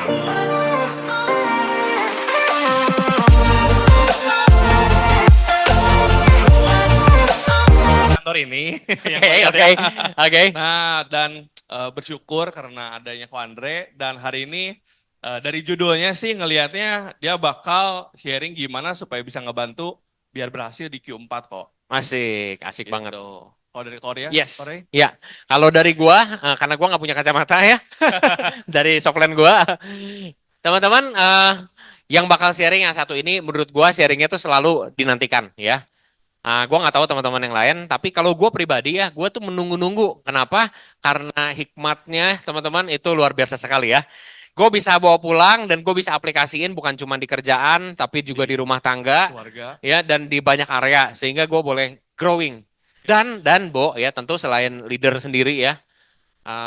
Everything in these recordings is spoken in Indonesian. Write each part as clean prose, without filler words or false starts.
Kantor ini. Oke. Nah, dan bersyukur karena adanya Ko Andre dan hari ini dari judulnya sih ngelihatnya dia bakal sharing gimana supaya bisa ngebantu biar berhasil di Q4 kok. Asik Gitu. banget. Kalau dari Korea? Yes. Korea? Ya, kalau dari gua, karena gua nggak punya kacamata ya, dari softline gua, teman-teman yang bakal sharing yang satu ini, menurut gua sharingnya tuh selalu dinantikan ya. Gua nggak tahu teman-teman yang lain, tapi kalau gua pribadi ya, gua tuh menunggu-nunggu. Kenapa? Karena hikmatnya teman-teman itu luar biasa sekali ya. Gue bisa bawa pulang dan gue bisa aplikasiin bukan cuma di kerjaan, tapi juga di rumah tangga, Keluarga. ya, dan di banyak area sehingga gue boleh growing. Dan Bo ya tentu selain leader sendiri ya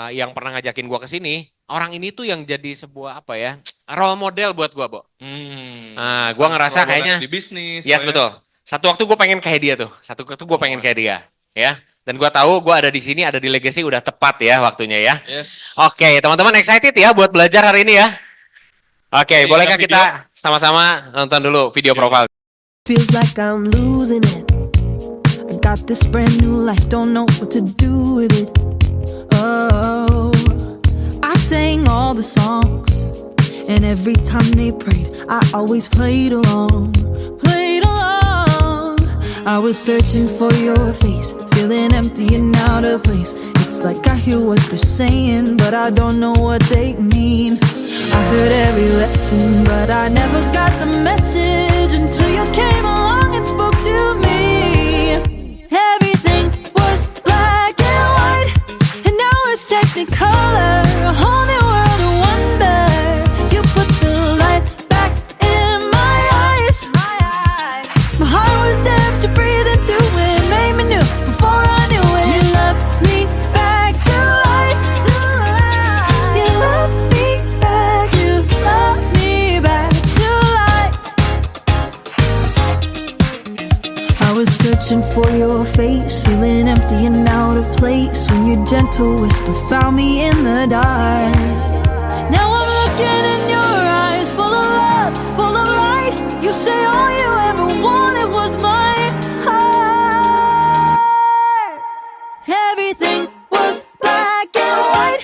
yang pernah ngajakin gue ke sini, orang ini tuh yang jadi sebuah apa ya role model buat gue, Bo. Gue ngerasa kayaknya di bisnis. yes betul. Satu waktu gue pengen kayak dia tuh. Satu waktu gue pengen kayak dia, ya. Dan gue tahu gue ada di sini, ada di Legacy udah tepat ya waktunya ya. Yes. Oke, teman-teman excited ya buat belajar hari ini ya. Oke, bolehkah video? kita sama-sama nonton dulu video profile? Feels like I'm losing it. I got this brand new life, don't know what to do with it. Oh, I sang all the songs, and every time they prayed, I always played along, played along. I was searching for your face, feeling empty and out of place. It's like I hear what they're saying, but I don't know what they mean. I heard every lesson, but I never got the message until you came along and spoke to me. Everything was black and white, and now it's technicolor, a whole new world of wonder. You put the light back in my eyes. My heart was deaf to breathe into it, made me new before I knew it. You love me back to life. You love me back, you love me back to life. I was searching for your face, feeling empty and out of place, when your gentle whisper found me in the dark. Now I'm looking in your eyes, full of love, full of light. You say all you ever wanted was my heart. Everything was black and white,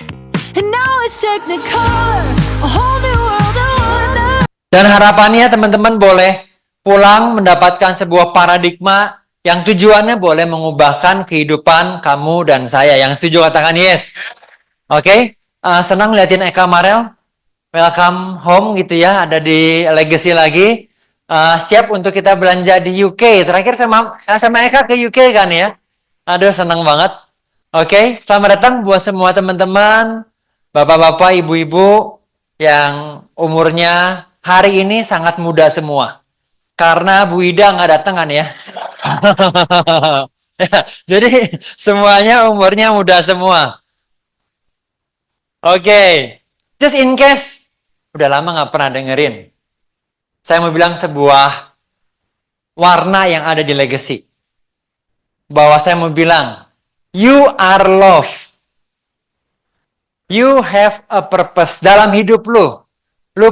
and now it's technicolor, a whole new world of wonder. Dan harapannya teman-teman boleh pulang mendapatkan sebuah paradigma yang tujuannya boleh mengubahkan kehidupan kamu dan saya. Yang setuju katakan yes. Oke, senang liatin Eka Marel. Welcome home gitu ya, ada di Legacy lagi. Siap untuk kita belanja di UK. Terakhir sama Eka ke UK kan ya. Aduh, senang banget. Oke, selamat datang buat semua teman-teman, bapak-bapak, ibu-ibu yang umurnya hari ini sangat muda semua. Karena Bu Ida nggak datang kan ya. Ya, jadi semuanya umurnya muda semua. Oke, just in case udah lama nggak pernah dengerin, saya mau bilang sebuah warna yang ada di Legacy. Bahwa saya mau bilang, you are love. You have a purpose. Dalam hidup lu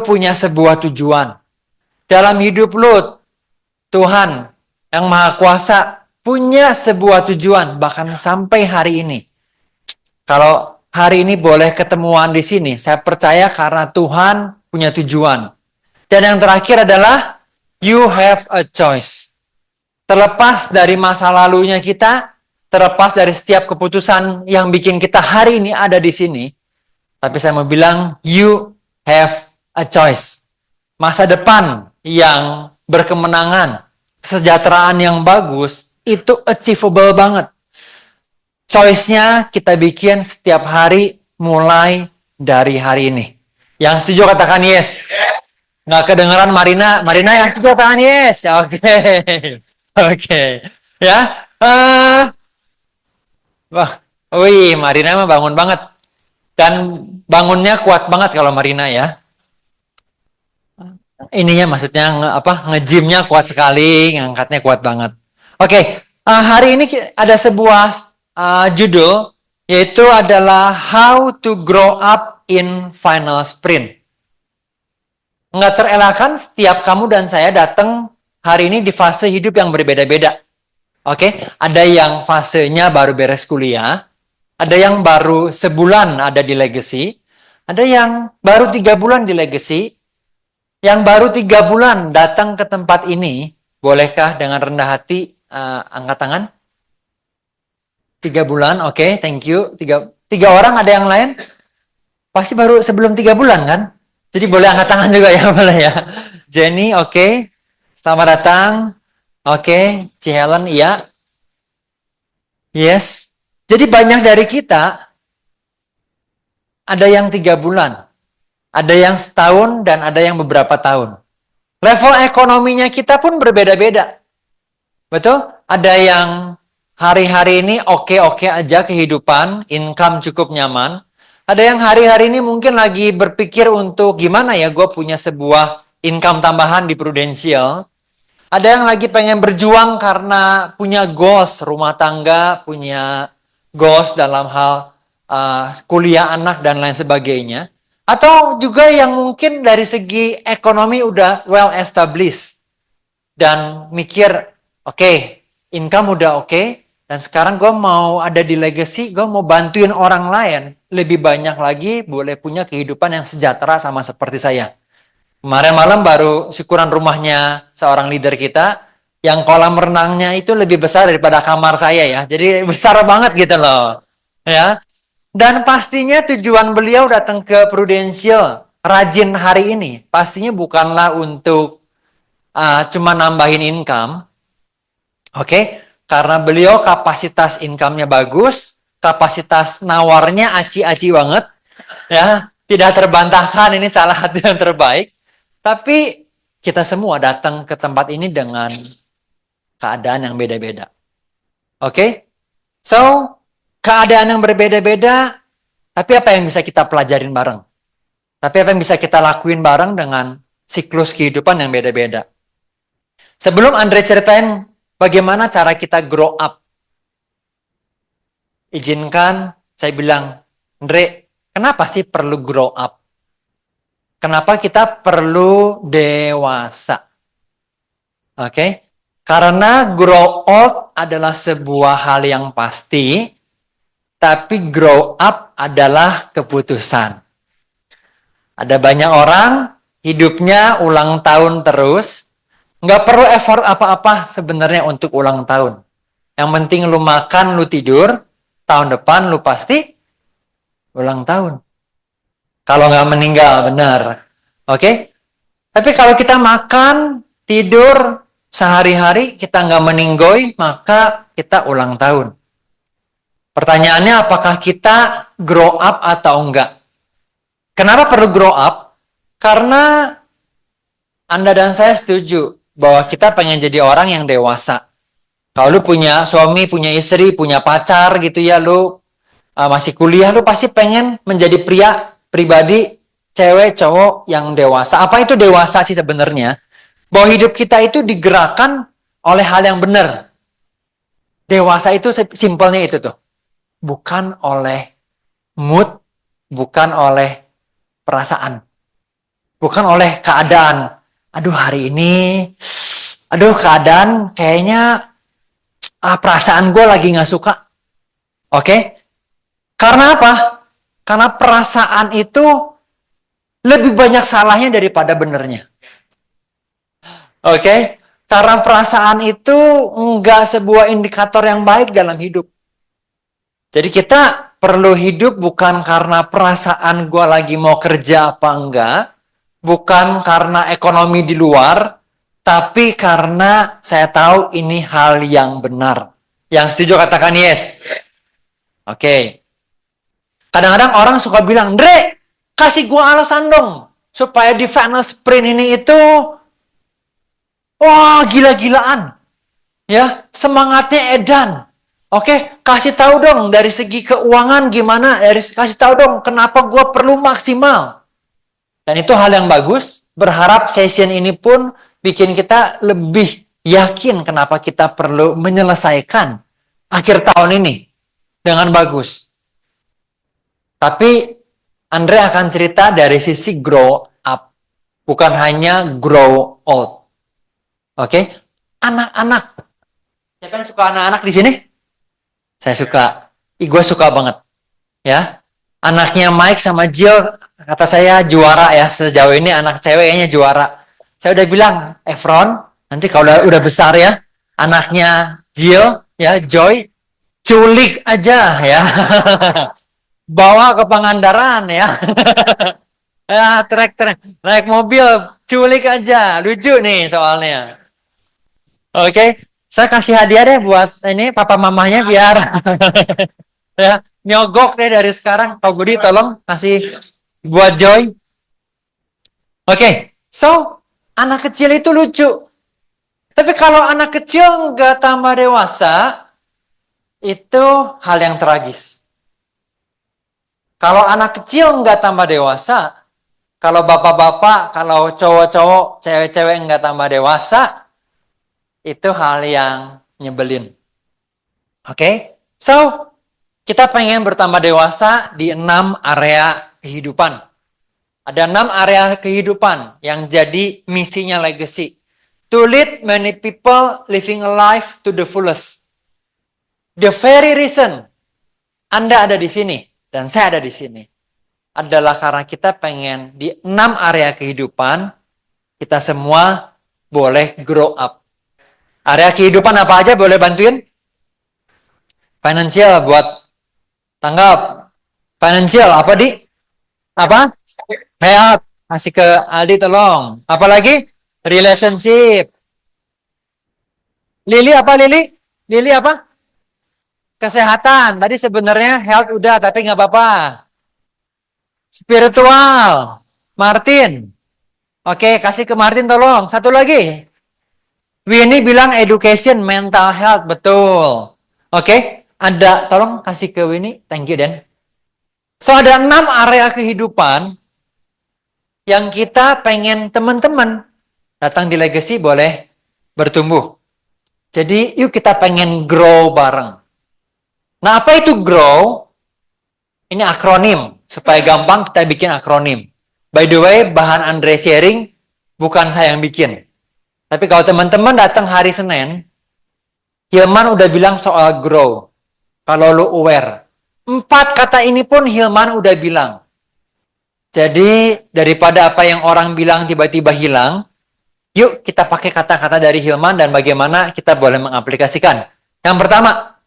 punya sebuah tujuan. Dalam hidup lu, Tuhan yang Maha Kuasa punya sebuah tujuan, bahkan sampai hari ini. Kalau hari ini boleh ketemuan di sini, saya percaya karena Tuhan punya tujuan. Dan yang terakhir adalah, you have a choice. Terlepas dari masa lalunya kita, terlepas dari setiap keputusan yang bikin kita hari ini ada di sini, tapi saya mau bilang, you have a choice. Masa depan yang berkemenangan, kesejahteraan yang bagus, itu achievable banget. Choice-nya kita bikin setiap hari mulai dari hari ini. Yang setuju katakan yes. Nggak kedengeran Marina. Marina yang setuju katakan yes. Oke. Oke. Ya. Wah. Wih, Marina mah bangun banget. Dan bangunnya kuat banget kalau Marina ya. Ininya maksudnya nge-gymnya kuat sekali, ngangkatnya kuat banget. Oke, hari ini ada sebuah judul, yaitu adalah How to Grow Up in Final Sprint. nggak terelakkan setiap kamu dan saya datang hari ini di fase hidup yang berbeda-beda. Oke, ada yang fasenya baru beres kuliah, ada yang baru sebulan ada di legacy, ada yang baru 3 bulan di legacy, yang baru 3 bulan datang ke tempat ini. Bolehkah dengan rendah hati angkat tangan? 3 bulan, oke, thank you. 3 orang, ada yang lain? Pasti baru sebelum 3 bulan kan? Jadi boleh angkat tangan juga ya, boleh ya. Jenny, oke. Selamat datang. Oke, Ci Helen, iya. Yes. Jadi banyak dari kita, ada yang 3 bulan, ada yang setahun, dan ada yang beberapa tahun. Level ekonominya kita pun berbeda-beda. Betul? Ada yang hari-hari ini oke-oke aja kehidupan, income cukup nyaman. Ada yang hari-hari ini mungkin lagi berpikir untuk gimana ya gue punya sebuah income tambahan di Prudential. Ada yang lagi pengen berjuang karena punya goals rumah tangga, punya goals dalam hal kuliah anak dan lain sebagainya. Atau juga yang mungkin dari segi ekonomi udah well established. Dan mikir, oke, income udah oke, dan sekarang gue mau ada di legacy, gue mau bantuin orang lain. Lebih banyak lagi boleh punya kehidupan yang sejahtera sama seperti saya. Kemarin malam baru syukuran rumahnya seorang leader kita, yang kolam renangnya itu lebih besar daripada kamar saya ya. Jadi besar banget gitu loh. Ya. Dan pastinya tujuan beliau datang ke Prudential rajin hari ini, pastinya bukanlah untuk cuma nambahin income. Oke, karena beliau kapasitas income-nya bagus, kapasitas nawarnya aci-aci banget. Ya, tidak terbantahkan, ini salah satu yang terbaik. Tapi kita semua datang ke tempat ini dengan keadaan yang beda-beda. Oke? So, keadaan yang berbeda-beda, tapi apa yang bisa kita pelajarin bareng? Tapi apa yang bisa kita lakuin bareng dengan siklus kehidupan yang beda-beda? Sebelum Andre ceritain bagaimana cara kita grow up, izinkan saya bilang, Andre, kenapa sih perlu grow up? Kenapa kita perlu dewasa? Oke? Karena grow old adalah sebuah hal yang pasti, tapi grow up adalah keputusan. Ada banyak orang hidupnya ulang tahun terus, nggak perlu effort apa-apa sebenarnya untuk ulang tahun. Yang penting lu makan, lu tidur, tahun depan lu pasti ulang tahun. Kalau nggak meninggal, benar. Oke? Tapi kalau kita makan, tidur, sehari-hari kita nggak meninggoy, maka kita ulang tahun. Pertanyaannya, apakah kita grow up atau enggak? Kenapa perlu grow up? Karena Anda dan saya setuju bahwa kita pengen jadi orang yang dewasa. Kalau lu punya suami, punya istri, punya pacar gitu ya, lu masih kuliah, lu pasti pengen menjadi pribadi, cewek, cowok yang dewasa. Apa itu dewasa sih sebenarnya? Bahwa hidup kita itu digerakkan oleh hal yang benar. Dewasa itu simpelnya itu tuh. Bukan oleh mood, bukan oleh perasaan. Bukan oleh keadaan. Aduh hari ini, keadaan kayaknya perasaan gue lagi gak suka. Oke? Karena apa? Karena perasaan itu lebih banyak salahnya daripada benernya. Oke? Karena perasaan itu enggak sebuah indikator yang baik dalam hidup. Jadi kita perlu hidup bukan karena perasaan gue lagi mau kerja apa enggak, bukan karena ekonomi di luar, tapi karena saya tahu ini hal yang benar. Yang setuju katakan yes. Oke. Kadang-kadang orang suka bilang, Dre, kasih gue alasan dong, supaya di final sprint ini itu, wah gila-gilaan. Ya, semangatnya edan. Oke, kasih tahu dong dari segi keuangan gimana, kasih tahu dong kenapa gue perlu maksimal. Dan itu hal yang bagus, berharap session ini pun bikin kita lebih yakin kenapa kita perlu menyelesaikan akhir tahun ini dengan bagus. Tapi Andre akan cerita dari sisi grow up. bukan hanya grow old. Oke? Anak-anak. Siapa yang suka anak-anak di sini? Saya suka. Gue suka banget. Ya. Anaknya Mike sama Jill, kata saya juara ya. Sejauh ini anak ceweknya juara. Saya udah bilang, Efron, nanti kalau udah besar ya, anaknya Jill, ya, Joy, culik aja ya. Bawa ke Pangandaran ya. Ya, trek naik mobil, culik aja. Lucu nih soalnya. Oke, saya kasih hadiah deh buat ini papa mamanya biar ya nyogok deh dari sekarang. Kau Budi tolong kasih buat Joy. Oke, so anak kecil itu lucu. Tapi kalau anak kecil nggak tambah dewasa, itu hal yang tragis. Kalau anak kecil nggak tambah dewasa, kalau bapak-bapak, kalau cowok-cowok, cewek-cewek nggak tambah dewasa, itu hal yang nyebelin. Oke? So, kita pengen bertambah dewasa di 6 area kehidupan. Ada 6 area kehidupan yang jadi misinya legacy. To lead many people living a life to the fullest. The very reason Anda ada di sini dan saya ada di sini adalah karena kita pengen di 6 area kehidupan kita semua boleh grow up. Area kehidupan apa aja boleh bantuin? Financial buat tanggap. Financial apa di? Apa? Health. Kasih ke Aldi tolong. Apalagi? Relationship. Lili apa Lili? Lili apa? Kesehatan. Tadi sebenarnya health udah tapi nggak apa-apa. Spiritual. Martin. Oke, kasih ke Martin tolong. Satu lagi. Winnie bilang education, mental health. Betul. Oke, ada. Tolong kasih ke Winnie. Thank you, Dan. So, ada 6 area kehidupan yang kita pengen teman-teman datang di Legacy boleh bertumbuh. Jadi, yuk kita pengen grow bareng. Nah, apa itu grow? Ini akronim. Supaya gampang kita bikin akronim. By the way, bahan Andre sharing bukan saya yang bikin. Tapi kalau teman-teman datang hari Senin, Hilman udah bilang soal grow. Kalau lu aware. 4 kata ini pun Hilman udah bilang. Jadi, daripada apa yang orang bilang tiba-tiba hilang, yuk kita pakai kata-kata dari Hilman dan bagaimana kita boleh mengaplikasikan. Yang pertama,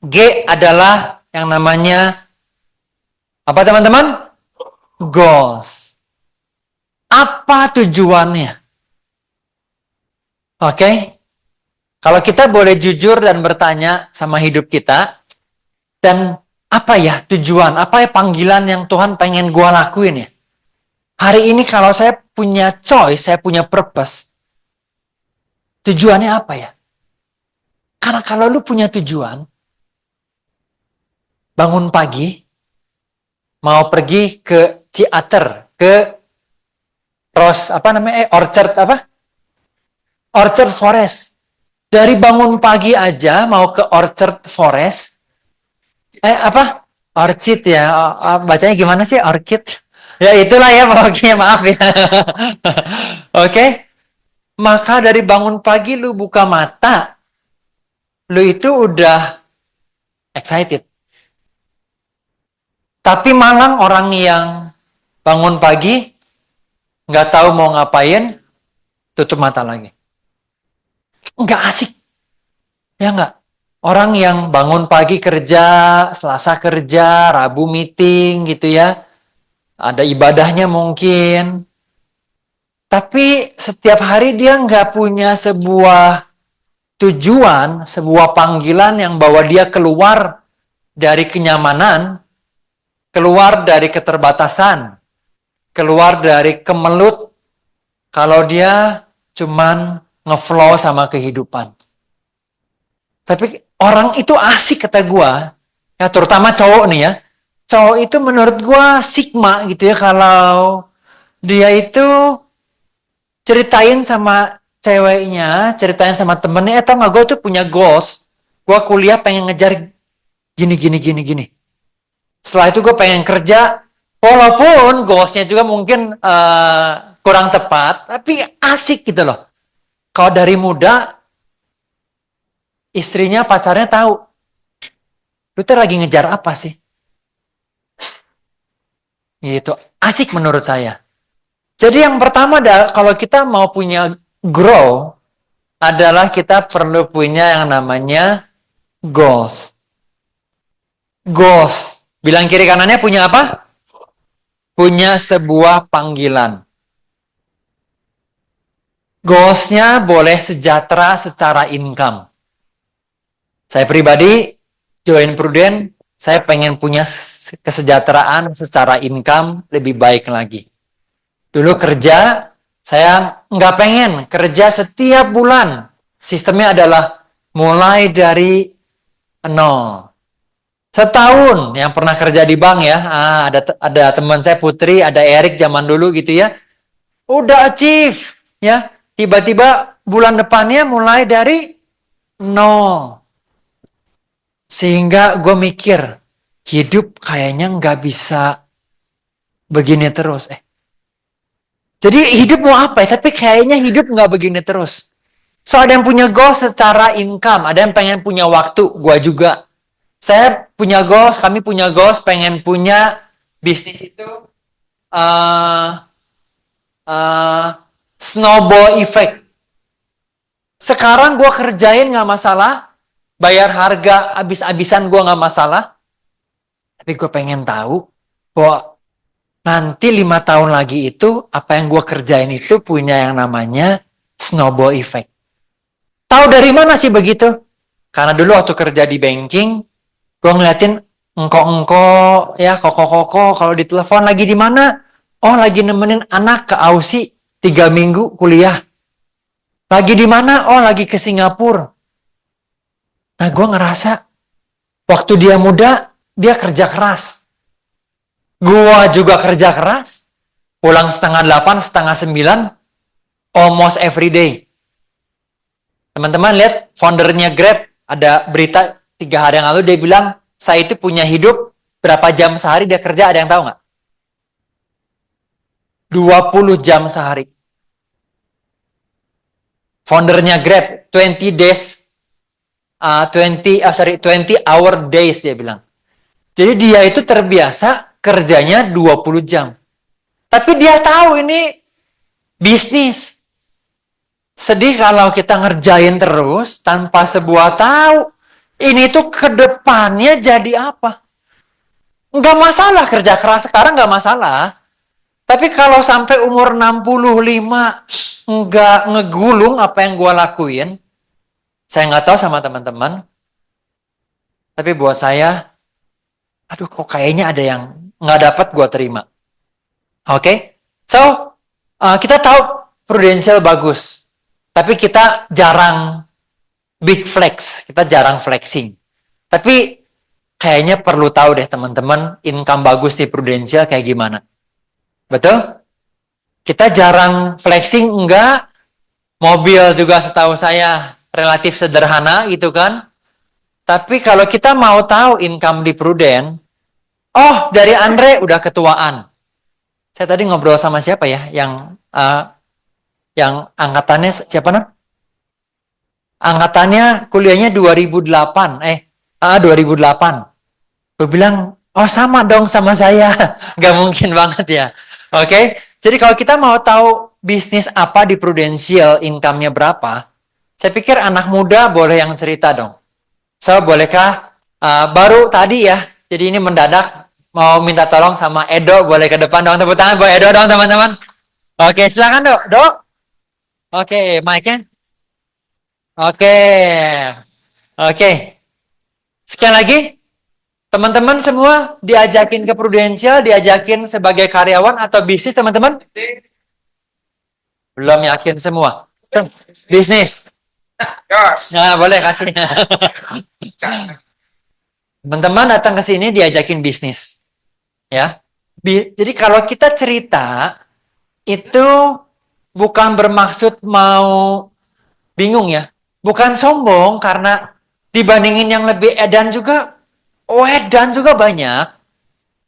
G adalah yang namanya, apa teman-teman? Goals. Apa tujuannya? Oke, kalau kita boleh jujur dan bertanya sama hidup kita, dan apa ya tujuan, apa ya panggilan yang Tuhan pengen gua lakuin ya? Hari ini kalau saya punya choice, saya punya purpose, tujuannya apa ya? Karena kalau lu punya tujuan, bangun pagi, mau pergi ke Ciater, ke Orchard apa? Orchard Forest. Dari bangun pagi aja mau ke Orchard Forest. Orchid ya. Bacanya gimana sih orchid? Ya itulah ya pokoknya maaf ya. Oke. Maka dari bangun pagi lu buka mata. Lu itu udah excited. Tapi malang orang yang bangun pagi nggak tahu mau ngapain, tutup mata lagi. Nggak asik. Ya nggak? Orang yang bangun pagi kerja, Selasa kerja, Rabu meeting gitu ya. Ada ibadahnya mungkin. Tapi setiap hari dia nggak punya sebuah tujuan, sebuah panggilan yang bawa dia keluar dari kenyamanan, keluar dari keterbatasan, keluar dari kemelut. Kalau dia cuman ngeflow sama kehidupan. Tapi orang itu asik kata gua, ya terutama cowok nih ya. Cowok itu menurut gua sigma gitu ya kalau dia itu ceritain sama ceweknya, ceritain sama temennya, atau nggak gua tuh punya goals. Gua kuliah pengen ngejar gini. Setelah itu gua pengen kerja, walaupun goalsnya juga mungkin kurang tepat, tapi asik gitu loh. Kalau dari muda, istrinya, pacarnya tahu, lu tuh lagi ngejar apa sih? Gitu, asik menurut saya. Jadi yang pertama adalah kalau kita mau punya grow, adalah kita perlu punya yang namanya goals. Goals. Bilang kiri kanannya punya apa? Punya sebuah panggilan. Goalsnya boleh sejahtera secara income. Saya pribadi, join Prudent, saya pengen punya kesejahteraan secara income lebih baik lagi. Dulu kerja, saya nggak pengen kerja setiap bulan. Sistemnya adalah mulai dari nol. Setahun yang pernah kerja di bank ya, ada teman saya Putri, ada Erik zaman dulu gitu ya. Udah achieve ya. Tiba-tiba bulan depannya mulai dari nol. Sehingga gue mikir, hidup kayaknya nggak bisa begini terus. Jadi hidup mau apa ya? Tapi kayaknya hidup nggak begini terus. So ada yang punya goal secara income, ada yang pengen punya waktu, gue juga. Saya punya goals, kami punya goals, pengen punya bisnis itu snowball effect. Sekarang gue kerjain nggak masalah, bayar harga abis-abisan gue nggak masalah. Tapi gue pengen tahu bahwa nanti 5 tahun lagi itu apa yang gue kerjain itu punya yang namanya snowball effect. Tahu dari mana sih begitu? Karena dulu waktu kerja di banking, gue ngeliatin engko-engko ya koko-koko kalau ditelepon lagi di mana? Oh lagi nemenin anak ke Aussie 3 minggu kuliah. Lagi di mana? Oh lagi ke Singapura. Nah gue ngerasa waktu dia muda dia kerja keras. Gue juga kerja keras. Pulang setengah 8, setengah 9, almost every day. Teman-teman lihat foundernya Grab ada berita 3 hari yang lalu dia bilang saya itu punya hidup berapa jam sehari dia kerja, ada yang tahu nggak? 20 jam sehari. Foundernya Grab 20 hour days dia bilang. Jadi dia itu terbiasa kerjanya 20 jam. Tapi dia tahu ini bisnis. Sedih kalau kita ngerjain terus tanpa sebuah tahu ini tuh ke depannya jadi apa. Nggak masalah kerja keras sekarang nggak masalah. Tapi kalau sampai umur 65 nggak ngegulung apa yang gue lakuin, saya nggak tahu sama teman-teman. Tapi buat saya, aduh kok kayaknya ada yang nggak dapat gue terima. Oke? So, kita tahu Prudential bagus. Tapi kita jarang big flex. Kita jarang flexing. Tapi kayaknya perlu tahu deh teman-teman, income bagus di Prudential kayak gimana. Betul? Kita jarang flexing, enggak. Mobil juga setahu saya relatif sederhana gitu kan. Tapi kalau kita mau tahu income di Prudent, oh dari Andre udah ketuaan. Saya tadi ngobrol sama siapa ya yang angkatannya siapa nah? Angkatannya kuliahnya 2008. 2008. Gue bilang, oh sama dong sama saya. Gak mungkin banget ya. Oke, jadi kalau kita mau tahu bisnis apa di Prudential, income-nya berapa, saya pikir anak muda boleh yang cerita dong. So, bolehkah, baru tadi ya, jadi ini mendadak, mau minta tolong sama Edo, boleh ke depan dong, tepuk tangan buat Edo dong teman-teman. Oke, silakan Dok. Oke, mic-nya. Oke. Sekali lagi, teman-teman semua diajakin ke Prudential, diajakin sebagai karyawan atau bisnis teman-teman? Belum yakin semua. Bisnis. Nah, boleh kasih. Teman-teman datang ke sini diajakin bisnis. Ya. Jadi kalau kita cerita itu bukan bermaksud mau bingung ya. Bukan sombong karena dibandingin yang lebih edan juga banyak.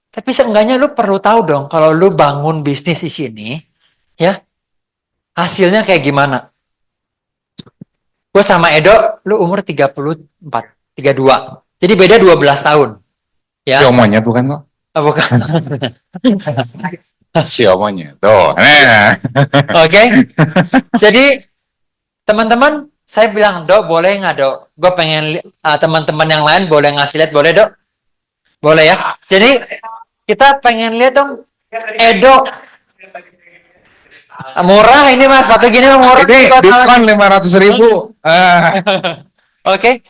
Tapi seenggaknya lu perlu tahu dong kalau lu bangun bisnis di sini, ya, hasilnya kayak gimana? Gue sama Edo, lu umur 34, 32. Jadi beda 12 tahun. Ya. Si monyet bukan kok? Oh, bukan. Si monyet. Tuh. Nah. Oke. Jadi teman-teman, saya bilang, Dok, boleh nggak, Dok? Gue pengen teman-teman yang lain boleh ngasih lihat, boleh, Dok? Boleh ya. Jadi kita pengen lihat dong, Edo. Murah ini Mas, sepatu gini mah murah. Ini diskon 500.000. Oke.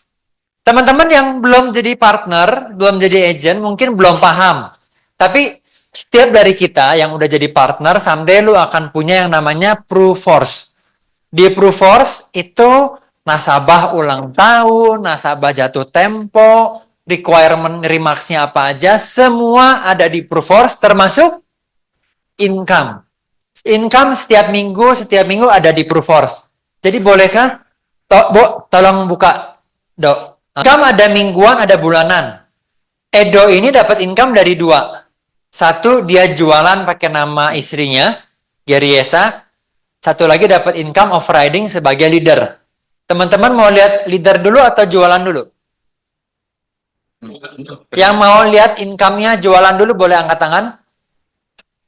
Teman-teman yang belum jadi partner, belum jadi agent, mungkin belum paham. Tapi setiap dari kita yang udah jadi partner, someday lu akan punya yang namanya Proof Force. Di Proof Force itu nasabah ulang tahun, nasabah jatuh tempo, requirement remarks-nya apa aja, semua ada di Proof Force, termasuk income. Income setiap minggu ada di Proof Force. Jadi bolehkah? Tolong buka, Dok. Income ada mingguan, ada bulanan. Edo ini dapat income dari dua. Satu, dia jualan pakai nama istrinya, Geriesa. Satu lagi dapat income of riding sebagai leader. Teman-teman mau lihat leader dulu atau jualan dulu? Yang mau lihat income-nya jualan dulu boleh angkat tangan.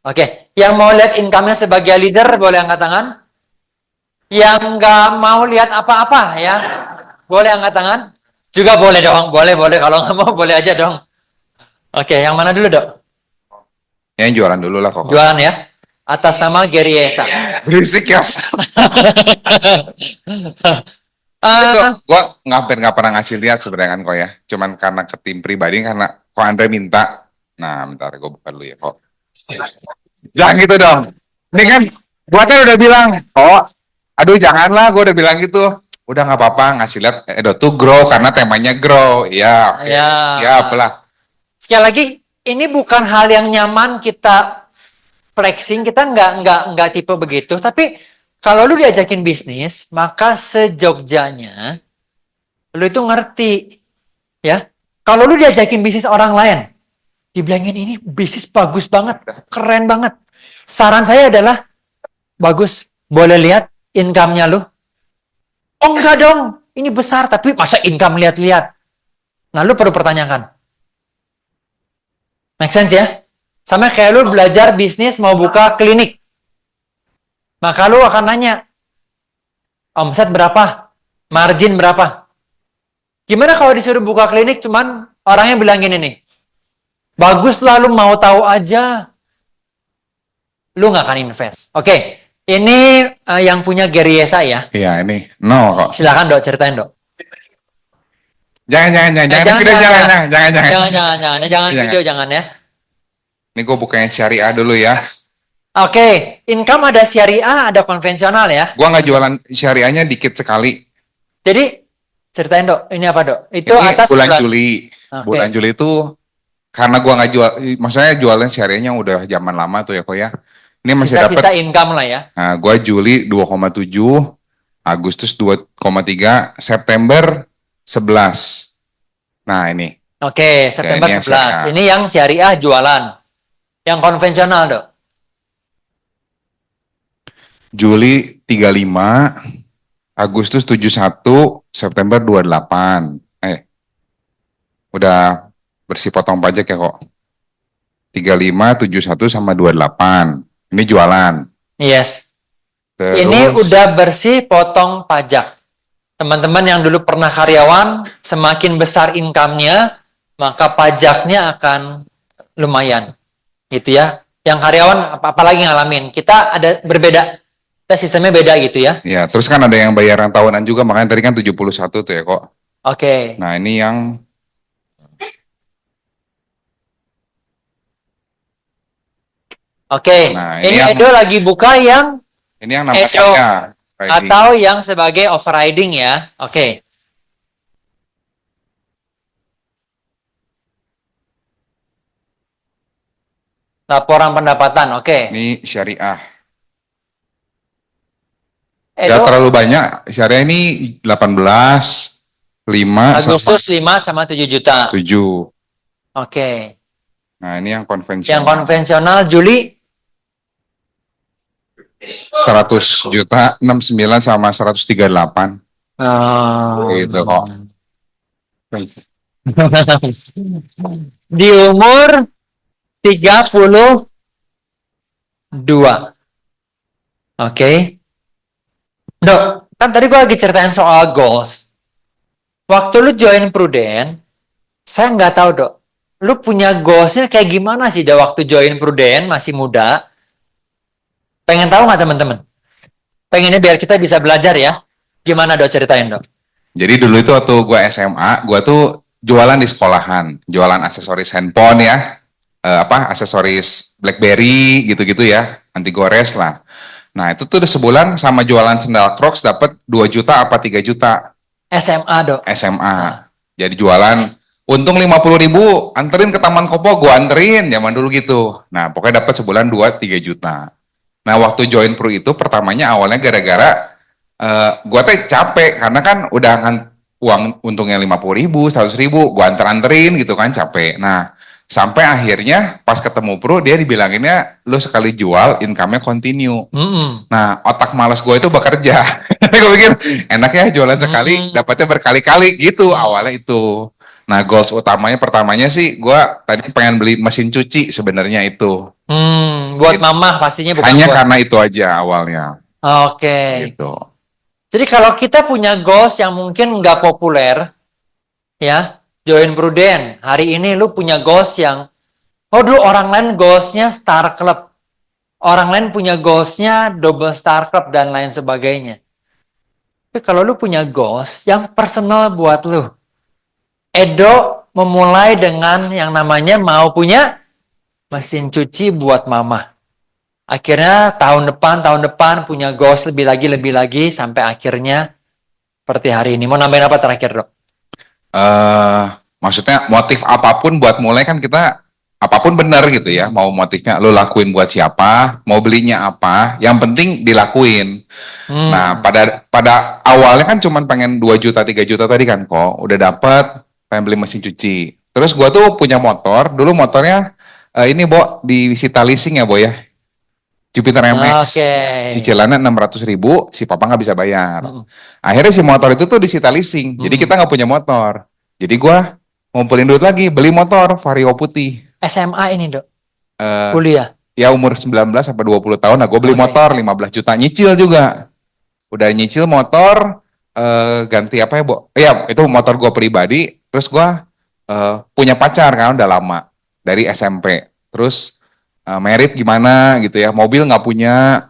Oke. Yang mau lihat income-nya sebagai leader boleh angkat tangan. Yang nggak mau lihat apa-apa ya, boleh angkat tangan. Juga boleh dong, boleh. Kalau nggak mau boleh aja dong. Oke, yang mana dulu, Dok? Yang jualan dulu lah kok. Jualan ya. Atas nama Gary Esa. Berisik ya. Gue nggak pernah ngasih lihat sebenarnya kan kok ya. Cuman karena ke tim pribadi, karena kok Andre minta. Nah, bentar gue buka dulu ya kok. Jangan gitu dong. Ini kan gue kan udah bilang, aduh janganlah, gue udah bilang gitu. Udah nggak apa-apa ngasih lihat Edo tuh grow karena temanya grow. Ya, oke. Ya. Siap lah. Sekali lagi, ini bukan hal yang nyaman kita flexing, kita nggak tipe begitu. Tapi kalau lu diajakin bisnis, maka sejogjanya lu itu ngerti, ya. Kalau lu diajakin bisnis orang lain, dibilangin ini bisnis bagus banget, keren banget. Saran saya adalah, bagus, boleh lihat income-nya lu? Oh enggak dong, ini besar, tapi masa income lihat-lihat? Nah, lu perlu pertanyakan. Make sense ya? Sama kayak lu belajar bisnis mau buka klinik. Maka lu akan nanya, omset berapa? Margin berapa? Gimana kalau disuruh buka klinik cuman orangnya bilang gini nih, bagus lah, lu mau tahu aja. Lu nggak akan invest. Oke, ini yang punya Gary Esa ya? Iya ini, no kok. Silakan Dok, ceritain Dok. Jangan Video jangan ya. Ini gue bukain syariah dulu ya. Oke, income ada syariah, ada konvensional ya. Gue nggak jualan syariahnya dikit sekali. Jadi ceritain Dok, ini apa Dok? Itu Ini atas bulan Juli. Oke. Bulan Juli itu karena gua nggak jual, maksudnya jualan syariahnya udah zaman lama tuh ya kok ya. Ini masih sisa-sisa dapat. income lah ya. Nah, gua Juli 2,7, Agustus 2,3, September 11. Nah, ini. Oke, September ini yang 11. syariah. Ini yang syariah jualan. Yang konvensional Dok. Juli 35, Agustus 71, September 28. Udah bersih potong pajak ya kok. 35, 71 sama 28. Ini jualan. Yes. Terus, Ini udah bersih potong pajak. Teman-teman yang dulu pernah karyawan, semakin besar income-nya, maka pajaknya akan lumayan. Gitu ya. Yang karyawan apalagi ngalamin. Kita ada berbeda. Kita sistemnya beda gitu ya. ya, terus kan ada yang bayaran tahunan juga, makanya tadi kan 71 tuh ya kok. Oke. Nah, ini yang Oke. Nah, Ini ini yang- Edo lagi buka yang nama Edo. saya. atau yang sebagai overriding ya. Oke. Laporan pendapatan. Oke. Ini syariah. Edo, Gak terlalu banyak. Syariah ini 18, 5 Agustus 5 sama 7 juta. 7. Oke. Nah, ini yang konvensional. Yang konvensional Juli 100 juta, 69 sama 138 Oh. gitu kok. Di umur 32. Oke. Dok, kan tadi gue lagi ceritain soal goals. Waktu lu join Prudent, saya nggak tahu dok. Lu punya goalsnya kayak gimana sih dah waktu join Prudent masih muda? Pengen tahu nggak teman-teman? Pengennya biar kita bisa belajar ya. Gimana dok ceritain dok? Jadi dulu itu waktu gue SMA, gue tuh jualan di sekolahan, jualan aksesoris handphone ya, aksesoris BlackBerry gitu-gitu ya, anti gores lah. Nah itu tuh udah sebulan sama jualan sendal Crocs dapat 2 juta apa 3 juta SMA dok. SMA. Jadi jualan, untung 50.000, anterin ke Taman Kopo, gue anterin zaman dulu gitu. Nah pokoknya dapat sebulan 2-3 juta. Nah waktu join Pro itu pertamanya awalnya gara-gara gue tuh capek karena kan udah uang untungnya 50.000, 100.000, gue anterin gitu kan capek. Nah sampai akhirnya pas ketemu Pro dia dibilanginnya lu sekali jual income-nya continue. Nah otak malas gue itu bekerja. Gue pikir enak ya jualan sekali dapatnya berkali-kali gitu awalnya itu. Nah goals utamanya pertamanya sih gue tadi pengen beli mesin cuci sebenarnya itu. Buat mama pastinya bukan Hanya buat. karena itu aja awalnya Oke. gitu. Jadi kalau kita punya goals yang mungkin nggak populer, ya, join Prudent. Hari ini lu punya goals yang, oh dulu orang lain goalsnya Star Club. Orang lain punya goalsnya double Star Club dan lain sebagainya. Tapi kalau lu punya goals yang personal buat lu, Edo memulai dengan yang namanya mau punya mesin cuci buat mama. Akhirnya tahun depan punya goals lebih lagi sampai akhirnya seperti hari ini. Mau nambahin apa terakhir dok? Maksudnya motif apapun buat mulai kan kita apapun benar gitu ya. Mau motifnya lo lakuin buat siapa, mau belinya apa, yang penting dilakuin. Nah, pada awalnya kan cuman pengen 2 juta, 3 juta tadi kan kok. Udah dapat pengen beli mesin cuci. Terus gua tuh punya motor, dulu motornya ini Bo di Sita Leasing ya Bo ya. Jupiter MX. Oke. Cicilannya 600.000, si papa nggak bisa bayar. Akhirnya si motor itu tuh disita leasing. Jadi kita nggak punya motor. Jadi gua ngumpulin duit lagi, beli motor Vario putih. SMA ini dok? Eh, Kuliah? Ya umur 19 sampai 20 tahun, nah gue beli Oke. motor 15 juta, nyicil juga. Udah nyicil motor, ganti apa ya, Bo? Iya, itu motor gue pribadi. Terus gue punya pacar kan, udah lama. Dari SMP. Terus merit gimana gitu ya, mobil nggak punya,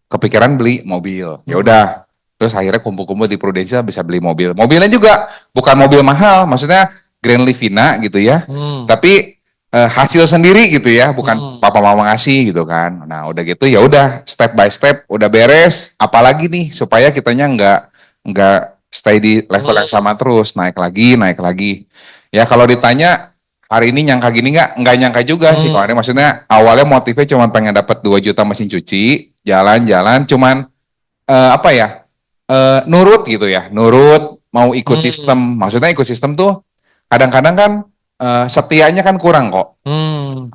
kepikiran beli mobil. Ya udah, terus akhirnya kumpul-kumpul di Prudential bisa beli mobil. Mobilnya juga bukan mobil mahal, maksudnya Grand Livina gitu ya. Tapi hasil sendiri gitu ya, bukan papa mama ngasih gitu kan. Nah udah gitu ya udah step by step udah beres. Apalagi nih supaya kitanya nggak stay di level yang sama terus, naik lagi. Ya kalau ditanya hari ini nyangka gini nggak nyangka juga sih. Kalau ini maksudnya awalnya motifnya cuma pengen dapat 2 juta mesin cuci, jalan-jalan, cuman nurut gitu ya, nurut mau ikut sistem. Maksudnya ikut sistem tuh kadang-kadang kan setianya kan kurang kok.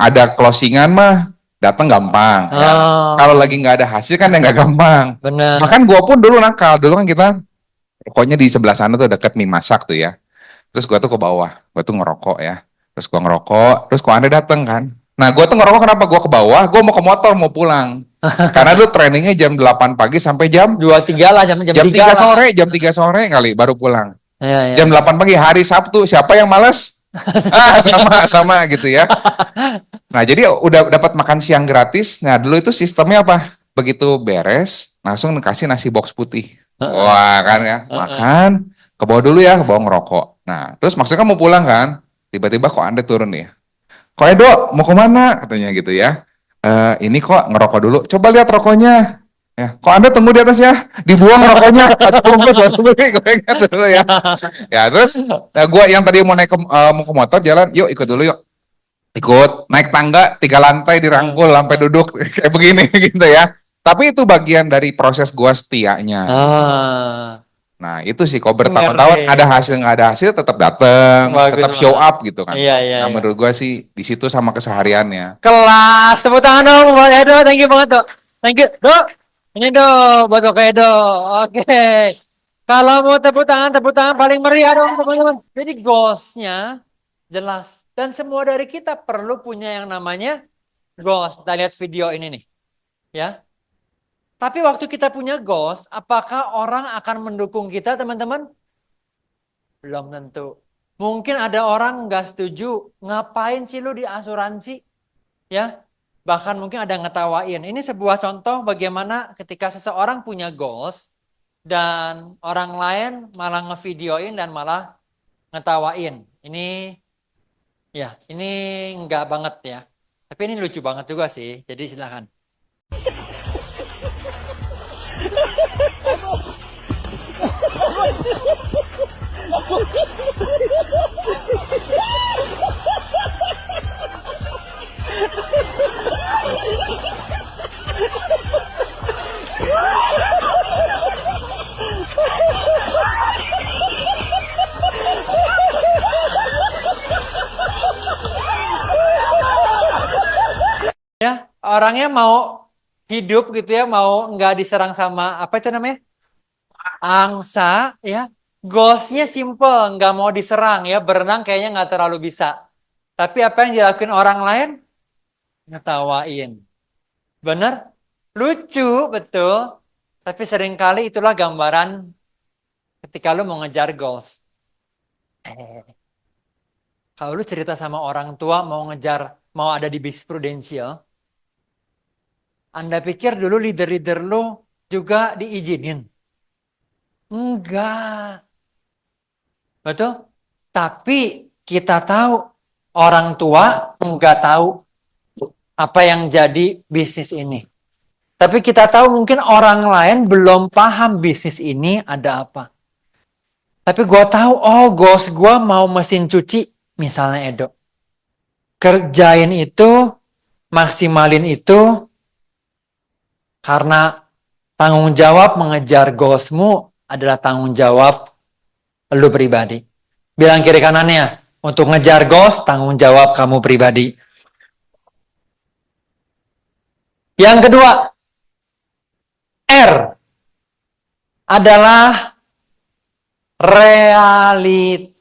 Ada closingan mah datang gampang. Ya. Kalau lagi nggak ada hasil kan ya nggak gampang. Bener. Bahkan gua pun dulu nakal. Dulu kan kita pokoknya di sebelah sana tuh deket mie masak tuh ya. Terus gua tuh ke bawah. Gua tuh ngerokok ya. Terus gua ngerokok. Terus kok Anda dateng kan. Nah gua tuh ngerokok kenapa? Gua ke bawah. Gua mau ke motor mau pulang. Karena dulu trainingnya jam 8 pagi sampai jam 2-3 lah, jam 3 3 lah. sore. Jam 3 sore kali baru pulang. Ya. Jam 8 pagi hari Sabtu. Siapa yang males? sama gitu ya. Nah jadi udah dapat makan siang gratis. Nah dulu itu sistemnya apa? Begitu beres langsung kasih nasi box putih. Wah kan ya, makan ke bawah dulu ya, ke bawah ngerokok. Nah terus maksudnya mau pulang kan, tiba-tiba kok Anda turun ya. Kok Edo mau kemana katanya gitu ya. Ini kok ngerokok dulu, coba lihat rokoknya. Ya, kok Anda tunggu di atas ya, dibuang rokoknya. Gue ingat dulu ya. Ya terus, gue yang tadi mau mau ke motor jalan, yuk ikut dulu yuk. Ikut naik tangga 3 lantai dirangkul sampai duduk kayak begini gitu ya. Tapi itu bagian dari proses gue setianya. Nah itu sih kok bertahun-tahun ada hasil nggak ada hasil tetap datang, tetap show up gitu kan. Iya. Menurut gue sih di situ sama kesehariannya. Kelas, tepuk tangan dong buat Edo, thank you banget dok. Thank you, Dok. Ini Dok, buat Kak Edo. Oke. Kalau mau tepuk tangan paling meriah dong teman-teman. Jadi goalsnya jelas. Dan semua dari kita perlu punya yang namanya goals. Kita lihat video ini nih. Ya. Tapi waktu kita punya goals, apakah orang akan mendukung kita teman-teman? Belum tentu. Mungkin ada orang nggak setuju. Ngapain sih lu di asuransi? Ya. Bahkan mungkin ada yang ngetawain. Ini sebuah contoh bagaimana ketika seseorang punya goals dan orang lain malah ngevideoin dan malah ngetawain. Ini enggak banget ya. Tapi ini lucu banget juga sih. Jadi silakan. Ya, orangnya mau hidup gitu ya, mau nggak diserang sama apa itu namanya? Angsa, ya. Goalsnya simple, nggak mau diserang ya, berenang kayaknya nggak terlalu bisa. Tapi apa yang dilakuin orang lain? Ngetawain. Bener? Lucu, betul. Tapi seringkali itulah gambaran ketika lu mau ngejar goals. Kalau lu cerita sama orang tua mau ada di bisnis prudensial, Anda pikir dulu leader-leader lu juga diizinin? Enggak. Betul? Tapi kita tahu orang tua enggak tahu apa yang jadi bisnis ini. Tapi kita tahu mungkin orang lain belum paham bisnis ini ada apa. Tapi gue tahu, oh goals gue mau mesin cuci, misalnya Edo. Kerjain itu, maksimalin itu, karena tanggung jawab mengejar goalsmu adalah tanggung jawab lu pribadi. Bilang kiri kanannya, untuk ngejar goals, tanggung jawab kamu pribadi. Yang kedua, R adalah reality.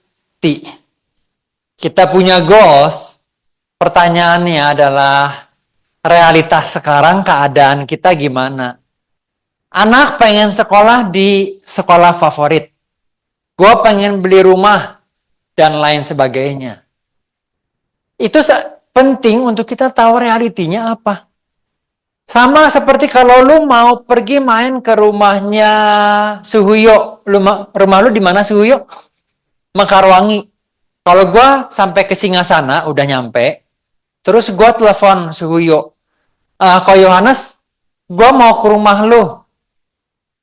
Kita punya goals, pertanyaannya adalah realitas sekarang keadaan kita gimana? Anak pengen sekolah di sekolah favorit. Gue pengen beli rumah dan lain sebagainya. Itu penting untuk kita tahu realitinya apa. Sama seperti kalau lu mau pergi main ke rumahnya Suhuyo. Rumah lu di mana Suhuyo? Mekarwangi. Kalau gue sampai ke Singasana udah nyampe. Terus gue telepon Suhuyo. Ko Yohanes, gue mau ke rumah lu.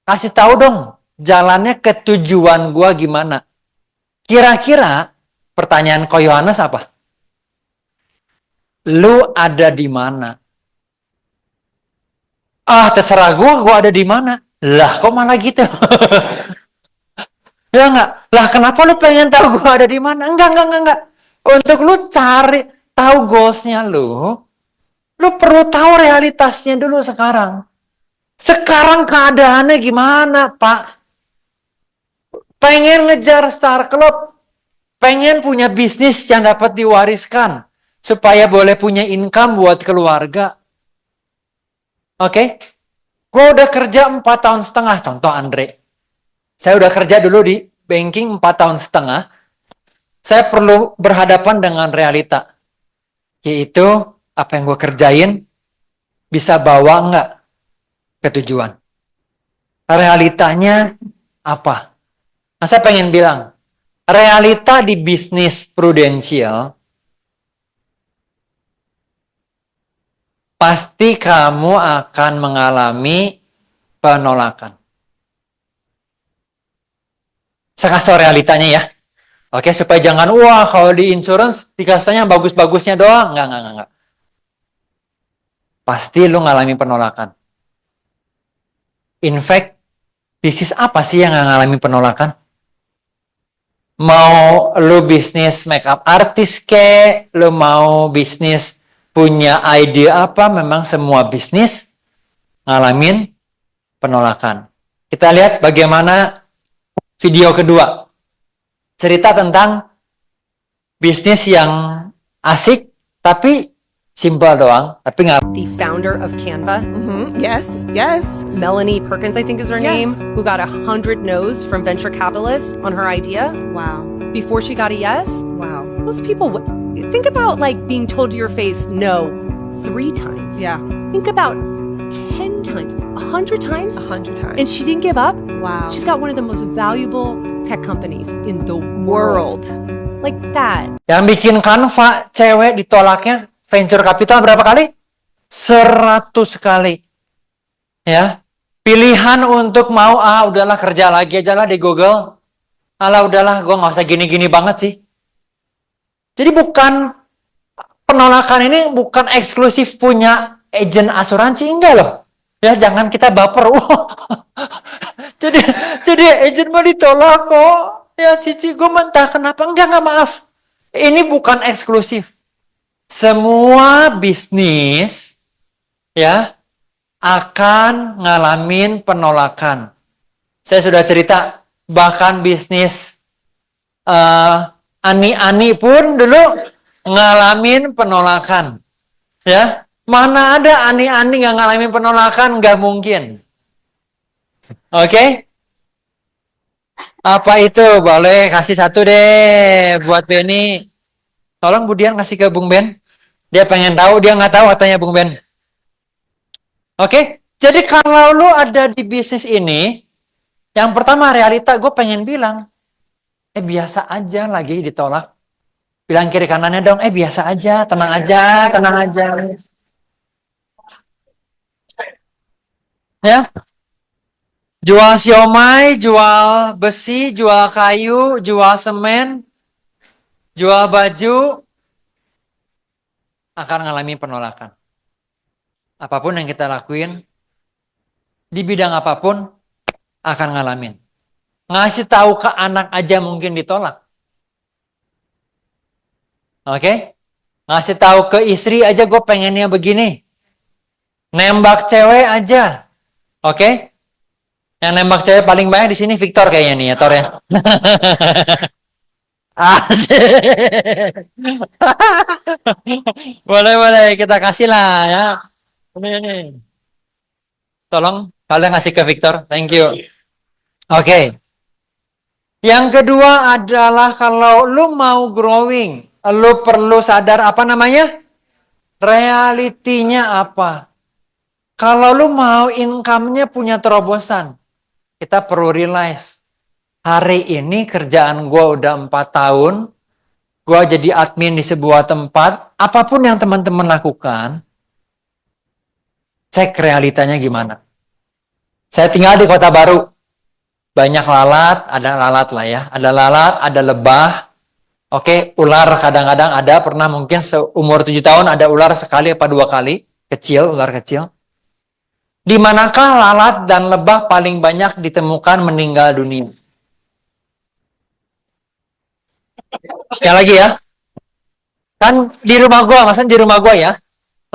Kasih tahu dong jalannya ke tujuan gue gimana. Kira-kira pertanyaan Ko Yohanes apa? Lu ada di mana? Terserah gue ada di mana. Lah, kok malah gitu? Ya enggak? Lah, kenapa lu pengen tahu gue ada di mana? Enggak. Untuk lu cari tahu goalsnya lu perlu tahu realitasnya dulu sekarang. Sekarang keadaannya gimana, Pak? Pengen ngejar Star Club, pengen punya bisnis yang dapat diwariskan, supaya boleh punya income buat keluarga. Oke? Gue udah kerja 4 tahun setengah, contoh Andre. Saya udah kerja dulu di banking 4 tahun setengah. Saya perlu berhadapan dengan realita. Yaitu, apa yang gue kerjain bisa bawa enggak ke tujuan. Realitanya apa? Nah, saya pengen bilang, realita di bisnis prudensial pasti kamu akan mengalami penolakan. Saya kasih tau realitanya ya. Oke, supaya jangan, wah kalau di insurance dikasihnya bagus-bagusnya doang. Enggak. Pasti lu ngalami penolakan. In fact, bisnis apa sih yang ngalami penolakan? Mau lu bisnis makeup artist ke, lu mau bisnis punya ide apa, memang semua bisnis ngalamin penolakan. Kita lihat bagaimana video kedua. Cerita tentang bisnis yang asik, tapi simpel doang, tapi nggak. The founder of Canva, Yes, yes. Melanie Perkins, I think is her Yes. name, who got 100 no's from venture capitalists on her idea Wow. before she got a yes. Wow. Most people think about like being told to your face no 3 times. Yeah. Think about 10 times, 100 times, 100 times. and she didn't give up. wow. She's got one of the most valuable tech companies in the world. Like that. Yang bikin Canva cewek ditolaknya venture capital berapa kali? 100 kali. Ya. Pilihan untuk mau, udahlah kerja lagi aja lah di Google. Alah udahlah, gue nggak usah gini-gini banget sih. Jadi penolakan ini bukan eksklusif punya agen asuransi, enggak loh. Ya jangan kita baper. Jadi agen mau ditolak kok. Ya Cici, gue mentah kenapa? Enggak maaf. Ini bukan eksklusif. Semua bisnis ya akan ngalamin penolakan. Saya sudah cerita, bahkan bisnis Ani pun dulu ngalamin penolakan. Ya, mana ada Ani yang ngalamin penolakan? Nggak mungkin. Oke? Apa itu? Boleh kasih satu deh buat Benny. Tolong Budian kasih ke Bung Ben. Dia pengen tahu, dia nggak tahu katanya Bung Ben. Oke? Jadi kalau lu ada di bisnis ini, yang pertama realita gue pengen bilang, biasa aja lagi ditolak. Bilang kiri kanannya dong, biasa aja, tenang aja, tenang aja. Ya. Jual siomay, jual besi, jual kayu, jual semen, jual baju, akan mengalami penolakan. Apapun yang kita lakuin, di bidang apapun, akan ngalamin. Ngasih tahu ke anak aja mungkin ditolak. Oke? Ngasih tahu ke istri aja gue pengennya begini. Nembak cewek aja. Oke? Yang nembak cewek paling banyak di sini Victor kayaknya nih ya, Tor ya. Asik. Boleh kita kasih lah ya. Ini. Tolong kalian kasih ke Victor. Thank you. Oke. Yang kedua adalah kalau lu mau growing, lu perlu sadar apa namanya? Realitinya apa? Kalau lu mau income-nya punya terobosan, kita perlu realize, hari ini kerjaan gue udah 4 tahun, gue jadi admin di sebuah tempat, apapun yang teman-teman lakukan, cek realitanya gimana. Saya tinggal di Kota Baru, banyak lalat, ada lalat lah ya, ada lalat, ada lebah, oke, ular kadang-kadang ada, pernah mungkin seumur 7 tahun ada ular sekali apa 2 kali, kecil, ular kecil. Di manakah lalat dan lebah paling banyak ditemukan meninggal dunia? Sekali lagi ya. Kan di rumah gua, maksudnya di rumah gua ya.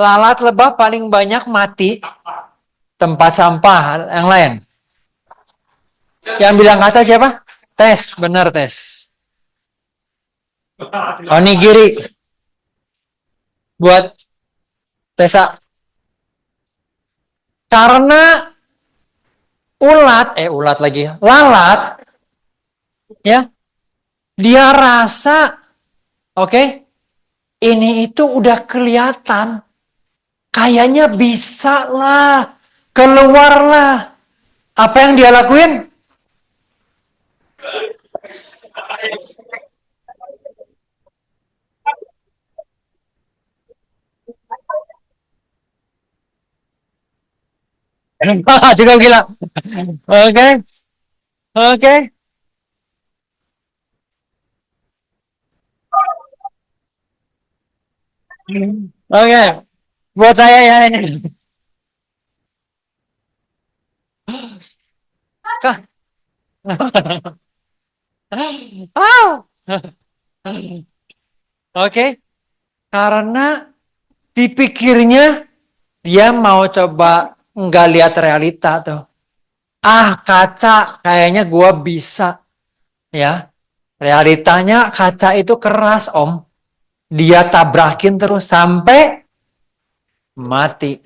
Lalat lebah paling banyak mati tempat sampah yang lain. Yang bilang kata siapa? Tes, benar tes. Onigiri. Buat Tesa. Karena ulat lagi, lalat, ya, dia rasa, oke, ini itu udah kelihatan, kayaknya bisa lah, keluar lah. Apa yang dia lakuin? Juga gila. Oke. Oke. Oke. Buat saya ya ini. Oke. Karena dipikirnya dia mau coba nggak lihat realita tuh. Ah, kaca kayaknya gua bisa. Ya, realitanya kaca itu keras, Om. Dia tabrakin terus sampai mati.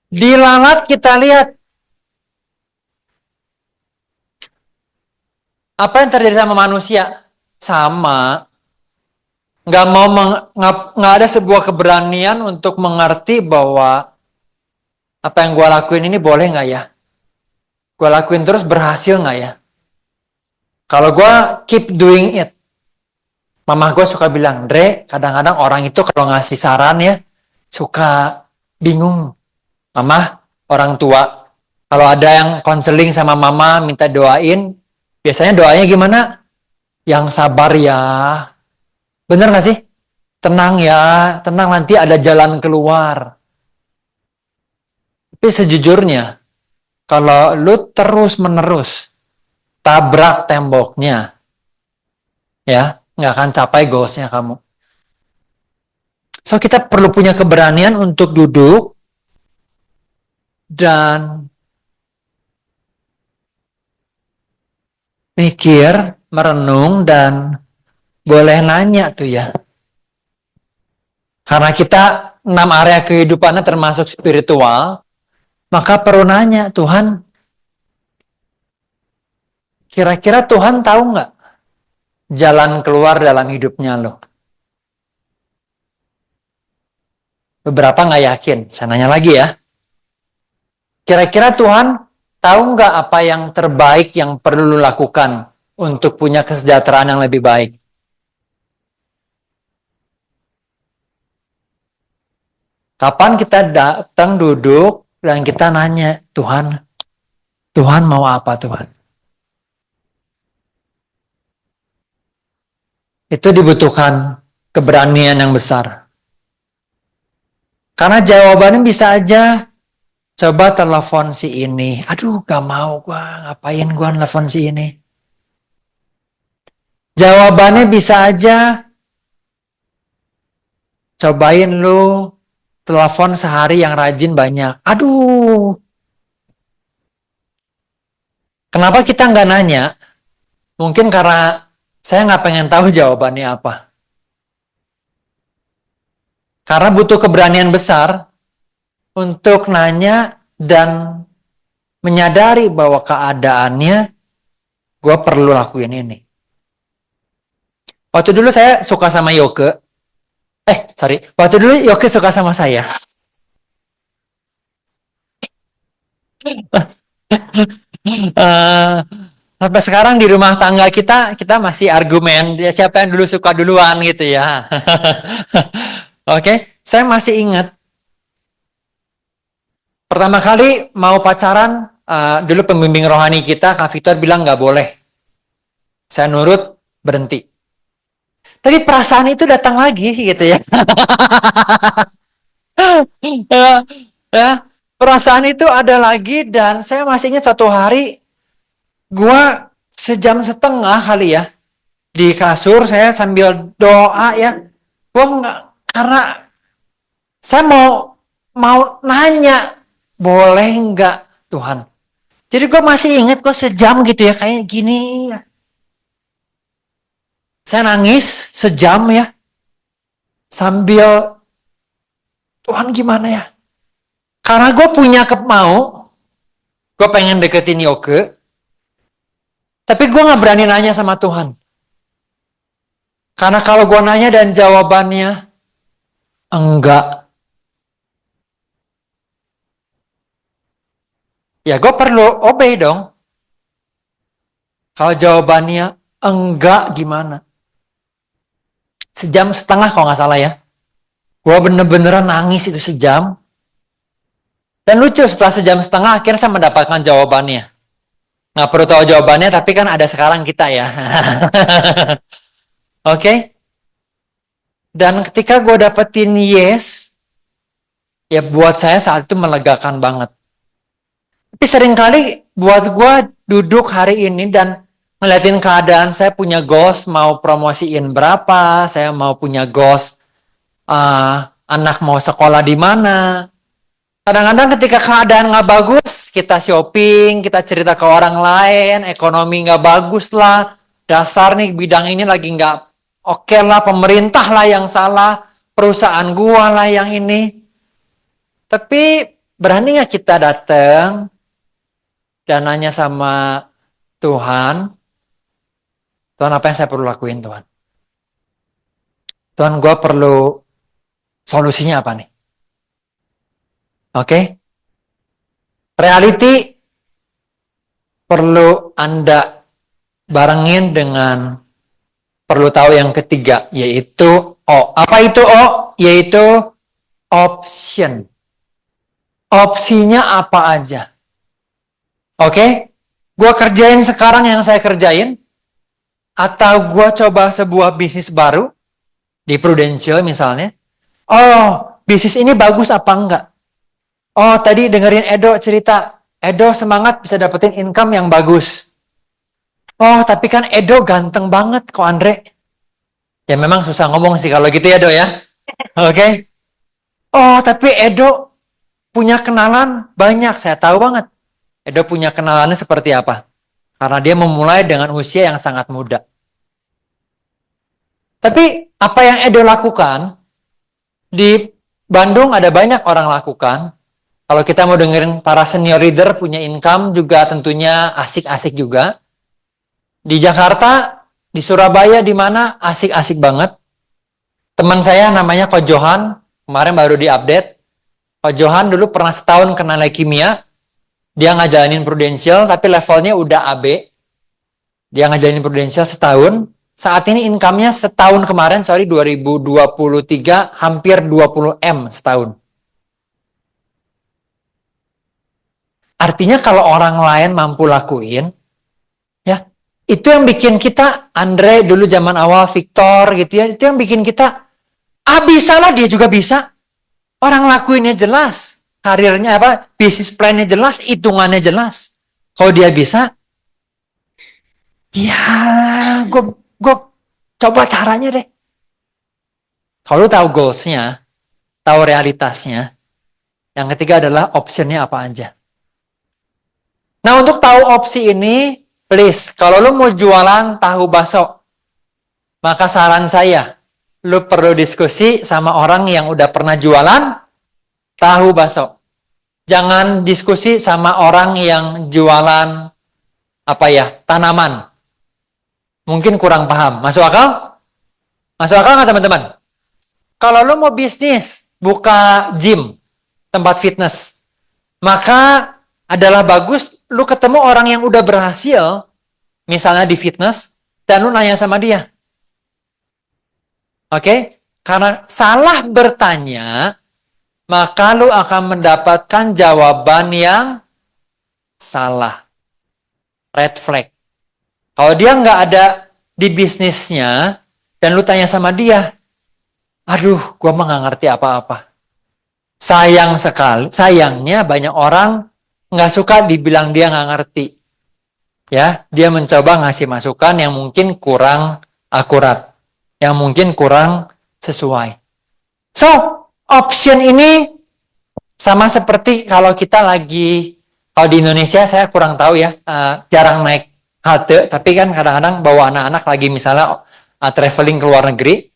Di lalat kita lihat apa yang terjadi sama manusia. Sama. Nggak ada sebuah keberanian untuk mengerti bahwa apa yang gue lakuin ini boleh nggak ya? Gue lakuin terus berhasil nggak ya? Kalau gue keep doing it, mama gue suka bilang, Dre, kadang-kadang orang itu kalau ngasih saran ya, suka bingung. Mama, orang tua, kalau ada yang konseling sama mama, minta doain, biasanya doanya gimana? Yang sabar ya. Bener gak sih? Tenang ya, tenang nanti ada jalan keluar. Tapi sejujurnya, kalau lu terus-menerus tabrak temboknya, ya, nggak akan capai goalsnya kamu. So, kita perlu punya keberanian untuk duduk dan mikir, merenung, dan boleh nanya tuh ya. Karena kita 6 area kehidupannya termasuk spiritual, maka perlu nanya, Tuhan, kira-kira Tuhan tahu nggak jalan keluar dalam hidupnya lo? Beberapa nggak yakin, saya nanya lagi ya. Kira-kira Tuhan tahu nggak apa yang terbaik yang perlu lo lakukan untuk punya kesejahteraan yang lebih baik? Kapan kita datang duduk dan kita nanya, Tuhan mau apa Tuhan? Itu dibutuhkan keberanian yang besar. Karena jawabannya bisa aja, coba telepon si ini. Aduh, gak mau gua, ngapain gua telepon si ini? Jawabannya bisa aja, cobain lu telepon sehari yang rajin banyak. Aduh. Kenapa kita nggak nanya? Mungkin karena saya nggak pengen tahu jawabannya apa. Karena butuh keberanian besar untuk nanya dan menyadari bahwa keadaannya gue perlu lakuin ini. Waktu dulu saya suka sama Yoke. Waktu dulu Yoke suka sama saya. Sampai sekarang di rumah tangga kita masih argumen siapa yang dulu suka duluan gitu ya. Oke, saya masih ingat pertama kali mau pacaran, dulu pembimbing rohani kita Kak Victor bilang nggak boleh. Saya nurut, berhenti. Tapi perasaan itu datang lagi gitu ya. Perasaan itu ada lagi dan saya masih ingat suatu hari gua sejam setengah kali ya di kasur saya sambil doa ya. Gua nggak, karena saya mau nanya, boleh nggak Tuhan? Jadi gua masih ingat gua sejam gitu ya kayak gini. Saya nangis sejam ya. Sambil, Tuhan gimana ya? Karena gue punya gue pengen deketin Yoke. Tapi gue gak berani nanya sama Tuhan. Karena kalau gue nanya dan jawabannya enggak. Ya gue perlu obey dong. Kalau jawabannya enggak gimana? Sejam setengah kalau nggak salah ya. Gue bener-beneran nangis itu sejam. Dan lucu setelah sejam setengah akhirnya saya mendapatkan jawabannya. Nggak perlu tahu jawabannya tapi kan ada sekarang kita ya. Oke? Dan ketika gue dapetin yes, ya buat saya saat itu melegakan banget. Tapi seringkali buat gue duduk hari ini dan ngeliatin keadaan saya punya goals mau promosiin berapa, saya mau punya goals anak mau sekolah di mana. Kadang-kadang ketika keadaan nggak bagus, kita shopping, kita cerita ke orang lain, ekonomi nggak bagus lah, dasar nih bidang ini lagi nggak oke lah, pemerintah lah yang salah, perusahaan gua lah yang ini. Tapi berani nggak kita datang dan nanya sama Tuhan, Tuhan apa yang saya perlu lakuin Tuhan? Tuhan gua perlu solusinya apa nih? Oke? Reality perlu Anda barengin dengan perlu tahu yang ketiga, yaitu O. Apa itu O? Yaitu option. Opsinya apa aja? Oke? Gua kerjain sekarang yang saya kerjain, atau gua coba sebuah bisnis baru, di Prudential misalnya. Oh, bisnis ini bagus apa enggak? Oh, tadi dengerin Edo cerita. Edo semangat bisa dapetin income yang bagus. Oh, tapi kan Edo ganteng banget kok Andre. Ya memang susah ngomong sih kalau gitu ya, Do ya. Oke. Oh, tapi Edo punya kenalan banyak. Saya tahu banget. Edo punya kenalannya seperti apa. Karena dia memulai dengan usia yang sangat muda. Tapi apa yang Edo lakukan, di Bandung ada banyak orang lakukan. Kalau kita mau dengerin para senior leader punya income juga tentunya asik-asik juga. Di Jakarta, di Surabaya, di mana asik-asik banget. Teman saya namanya Ko Johan, kemarin baru diupdate. Ko Johan dulu pernah setahun kena leukemia. Dia ngajalanin Prudential, tapi levelnya udah AB. Dia ngajalanin Prudential setahun. Saat ini income-nya setahun kemarin, 2023, hampir 20 M setahun. Artinya kalau orang lain mampu lakuin, ya itu yang bikin kita, Andre dulu zaman awal, Victor gitu ya, itu yang bikin kita, bisa lah dia juga bisa. Orang lakuinnya jelas, karirnya apa, bisnis plan-nya jelas, hitungannya jelas. Kalau dia bisa, ya gue coba caranya deh. Kalau lu tahu goals-nya, tahu realitasnya, yang ketiga adalah option-nya apa aja. Nah, untuk tahu opsi ini, please, kalau lu mau jualan tahu bakso, maka saran saya, lu perlu diskusi sama orang yang udah pernah jualan tahu bakso. Jangan diskusi sama orang yang jualan tanaman. Mungkin kurang paham. Masuk akal? Masuk akal nggak teman-teman? Kalau lu mau bisnis, buka gym, tempat fitness, maka adalah bagus lu ketemu orang yang udah berhasil, misalnya di fitness, dan lu nanya sama dia. Oke? Karena salah bertanya, maka lu akan mendapatkan jawaban yang salah. Red flag. Kalau dia nggak ada di bisnisnya, dan lu tanya sama dia, aduh, gua mah nggak ngerti apa-apa. Sayangnya banyak orang nggak suka dibilang dia nggak ngerti. Ya, dia mencoba ngasih masukan yang mungkin kurang akurat, yang mungkin kurang sesuai. So, option ini sama seperti kalau kita kalau di Indonesia saya kurang tahu ya, jarang naik halte, tapi kan kadang-kadang bawa anak-anak lagi misalnya traveling ke luar negeri.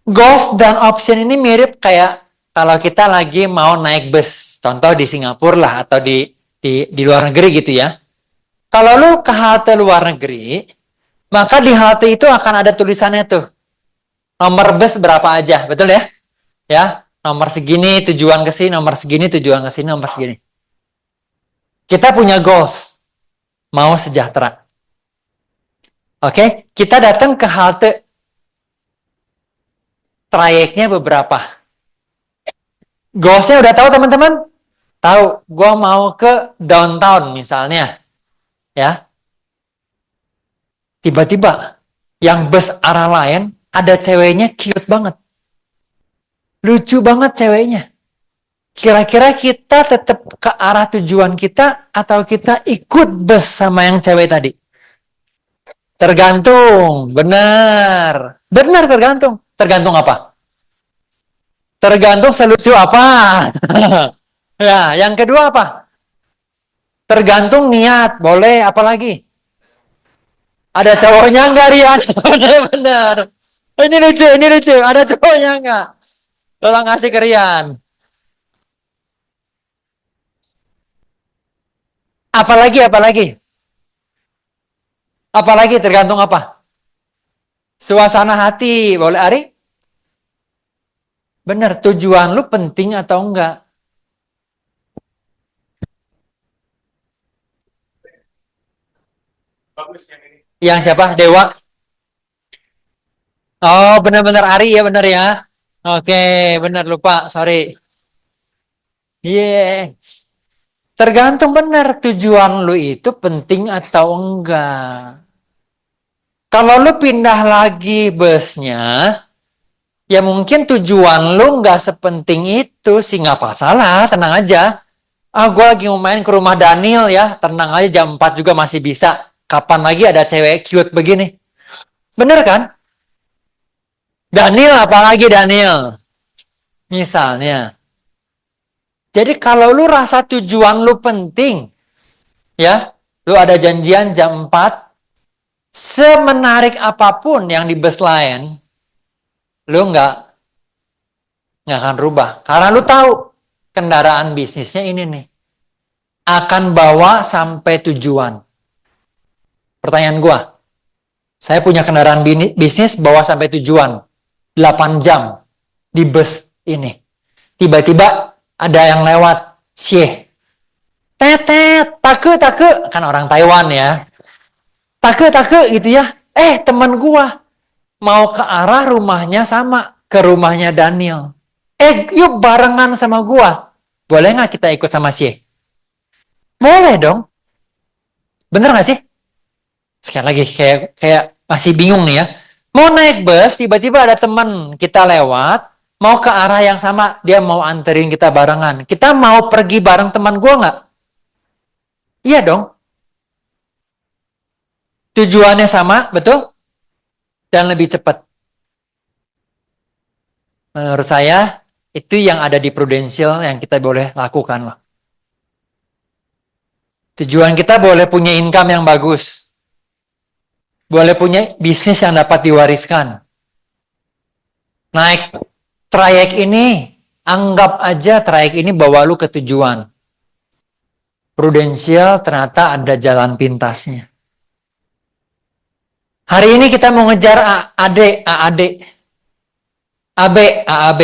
Goals dan option ini mirip kayak kalau kita lagi mau naik bus, contoh di Singapura lah atau di luar negeri gitu ya. Kalau lu ke halte luar negeri, maka di halte itu akan ada tulisannya tuh. Nomor bus berapa aja, betul ya? Ya, nomor segini tujuan ke sini, nomor segini tujuan ke sini, nomor segini. Kita punya goals, mau sejahtera. Oke, kita datang ke halte. Trayeknya beberapa. Goalsnya udah tahu teman-teman? Tahu, gue mau ke downtown misalnya. Ya. Tiba-tiba, yang bus arah lain, ada ceweknya cute banget. Lucu banget ceweknya. Kira-kira kita tetap ke arah tujuan kita, atau kita ikut bus sama yang cewek tadi? Tergantung, benar. Benar tergantung. Tergantung apa? Tergantung selucu apa. Ya, yang kedua apa? Tergantung niat. Boleh, apa lagi? Ada cowoknya enggak, Rian? Bener-bener. Ini lucu, ini lucu. Ada cowoknya enggak? Tolong kasih ke Rian. Apalagi, apalagi? Apalagi tergantung apa? Suasana hati. Boleh, Ari? Bener, tujuan lu penting atau enggak? Bagus yang ini. Yang siapa? Dewa? Oh, benar-benar Ari ya, benar ya. Oke, benar lupa, sorry. Yes. Tergantung benar tujuan lu itu penting atau enggak. Kalau lu pindah lagi busnya, ya mungkin tujuan lu nggak sepenting itu sih, nggak masalah, tenang aja. Ah, gue lagi mau main ke rumah Daniel ya, tenang aja jam 4 juga masih bisa. Kapan lagi ada cewek cute begini? Bener kan? Daniel, apalagi Daniel? Misalnya. Jadi kalau lu rasa tujuan lu penting, ya, lu ada janjian jam 4, semenarik apapun yang di bus lain, lu nggak akan rubah. Karena lu tahu kendaraan bisnisnya ini nih akan bawa sampai tujuan. Pertanyaan gua, saya punya kendaraan bisnis bawa sampai tujuan 8 jam di bus ini. Tiba-tiba ada yang lewat, syeh, tetet, take, kan orang Taiwan ya, take gitu ya. Teman gua mau ke arah rumahnya sama ke rumahnya Daniel. Yuk barengan sama gua. Boleh nggak kita ikut sama syeh? Boleh dong. Bener nggak sih? Sekali lagi kayak masih bingung nih ya. Mau naik bus, tiba-tiba ada teman kita lewat, mau ke arah yang sama, dia mau anterin kita barengan. Kita mau pergi bareng teman gua nggak? Iya dong. Tujuannya sama, betul? Dan lebih cepat. Menurut saya, itu yang ada di Prudential yang kita boleh lakukan lah. Tujuan kita boleh punya income yang bagus. Boleh punya bisnis yang dapat diwariskan. Naik trayek ini, anggap aja trayek ini bawa lu ke tujuan. Prudential ternyata ada jalan pintasnya. Hari ini kita mau ngejar AAD. AAB.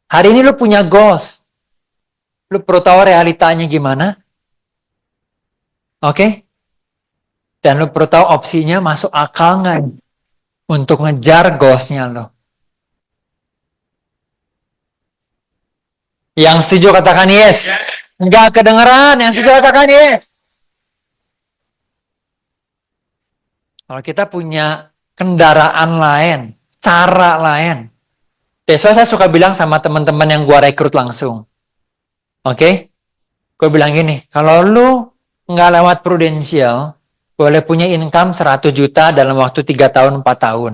Hari ini lu punya goals. Lu perlu tahu realitanya gimana. Oke? Dan lu perlu tahu opsinya masuk akal nggak untuk ngejar goalsnya lo. Yang setuju katakan yes. Enggak kedengeran, yang setuju katakan yes. Kalau kita punya kendaraan lain, cara lain. Besok saya suka bilang sama teman-teman yang gua rekrut langsung. Oke? Gue bilang gini, kalau lu nggak lewat Prudential, boleh punya income 100 juta dalam waktu 3 tahun, 4 tahun.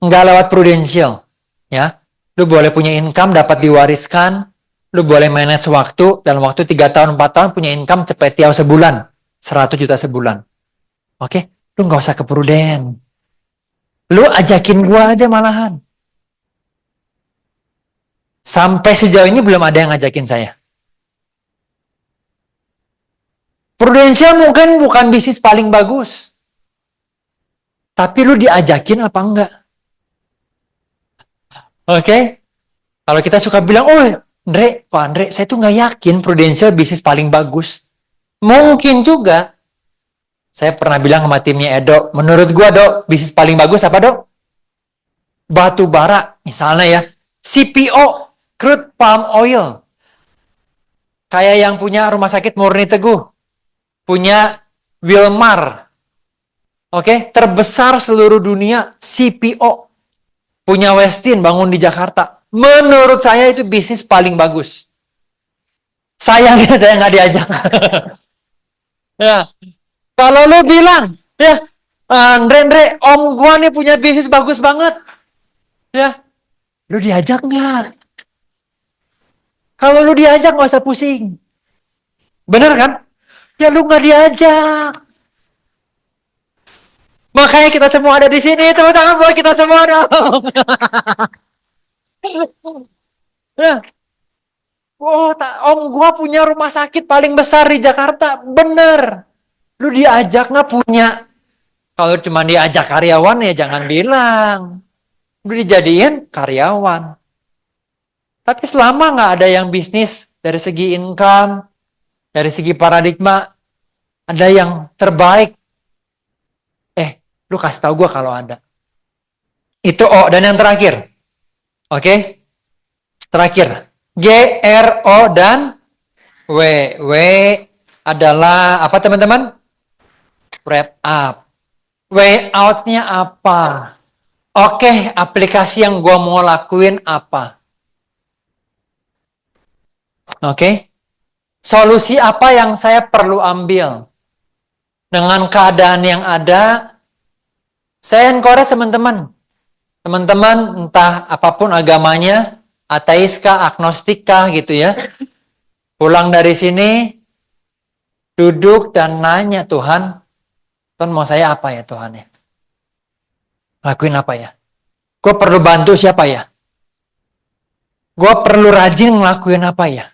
Nggak lewat Prudential, ya. Lu boleh punya income dapat diwariskan, lu boleh manage waktu, dalam waktu 3 tahun, 4 tahun punya income cepet tiap sebulan, 100 juta sebulan. Oke? Lu nggak usah ke Prudent. Lu ajakin gua aja malahan. Sampai sejauh ini belum ada yang ngajakin saya. Prudential mungkin bukan bisnis paling bagus. Tapi lu diajakin apa enggak? Oke? Kalau kita suka bilang, Andre, saya tuh nggak yakin Prudential bisnis paling bagus. Mungkin juga. Saya pernah bilang sama timnya Edo, menurut gua, Dok, bisnis paling bagus apa, Dok? Batu bara, misalnya ya. CPO, crude palm oil. Kayak yang punya rumah sakit Murni Teguh. Punya Wilmar. Oke, terbesar seluruh dunia, CPO. Punya Westin, bangun di Jakarta. Menurut saya itu bisnis paling bagus. Sayangnya saya nggak diajak. Ya, kalau lu bilang, Andre, om gua nih punya bisnis bagus banget. Ya, Lu diajak nggak? Kalau lu diajak nggak usah pusing. Bener kan? Ya lu nggak diajak. Makanya kita semua ada di sini. Tepuk tangan buat kita semua dong. Nah, om gua punya rumah sakit paling besar di Jakarta. Bener. Lu diajak nggak punya. Kalau cuma diajak karyawan ya jangan bilang. Lu dijadiin karyawan. Tapi selama nggak ada yang bisnis dari segi income, dari segi paradigma, ada yang terbaik. Lu kasih tahu gue kalau ada. Itu O. Dan yang terakhir. Oke? Terakhir. G, R, O, dan W. W adalah apa teman-teman? Wrap up. Way out-nya apa? Oke, aplikasi yang gue mau lakuin apa? Oke? Solusi apa yang saya perlu ambil? Dengan keadaan yang ada, saya encourage teman-teman. Teman-teman entah apapun agamanya, ateis kah, agnostik kah gitu ya. Pulang dari sini, duduk dan nanya Tuhan, Tuhan mau saya apa ya Tuhan ya? Lakuin apa ya? Gue perlu bantu siapa ya? Gue perlu rajin ngelakuin apa ya?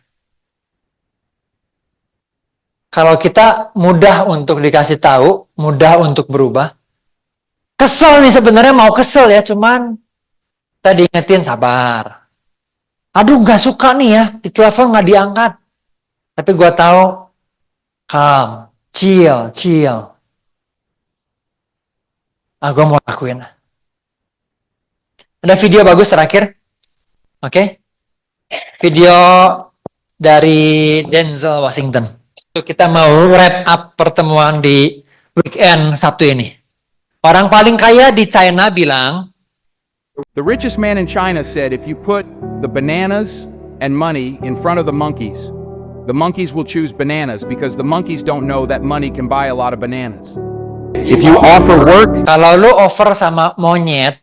Kalau kita mudah untuk dikasih tahu, mudah untuk berubah, kesel nih sebenarnya mau kesel ya, cuman tadi ingetin sabar. Aduh gak suka nih ya, di telepon gak diangkat. Tapi gue tahu, calm, chill. Gue mau lakuin. Ada video bagus terakhir. Oke? Video dari Denzel Washington. Kita mau wrap up pertemuan di weekend Sabtu ini. Orang paling kaya di China bilang, The richest man in China said if you put the bananas and money in front of the monkeys will choose bananas because the monkeys don't know that money can buy a lot of bananas. If you offer work, kalau lu offer sama monyet,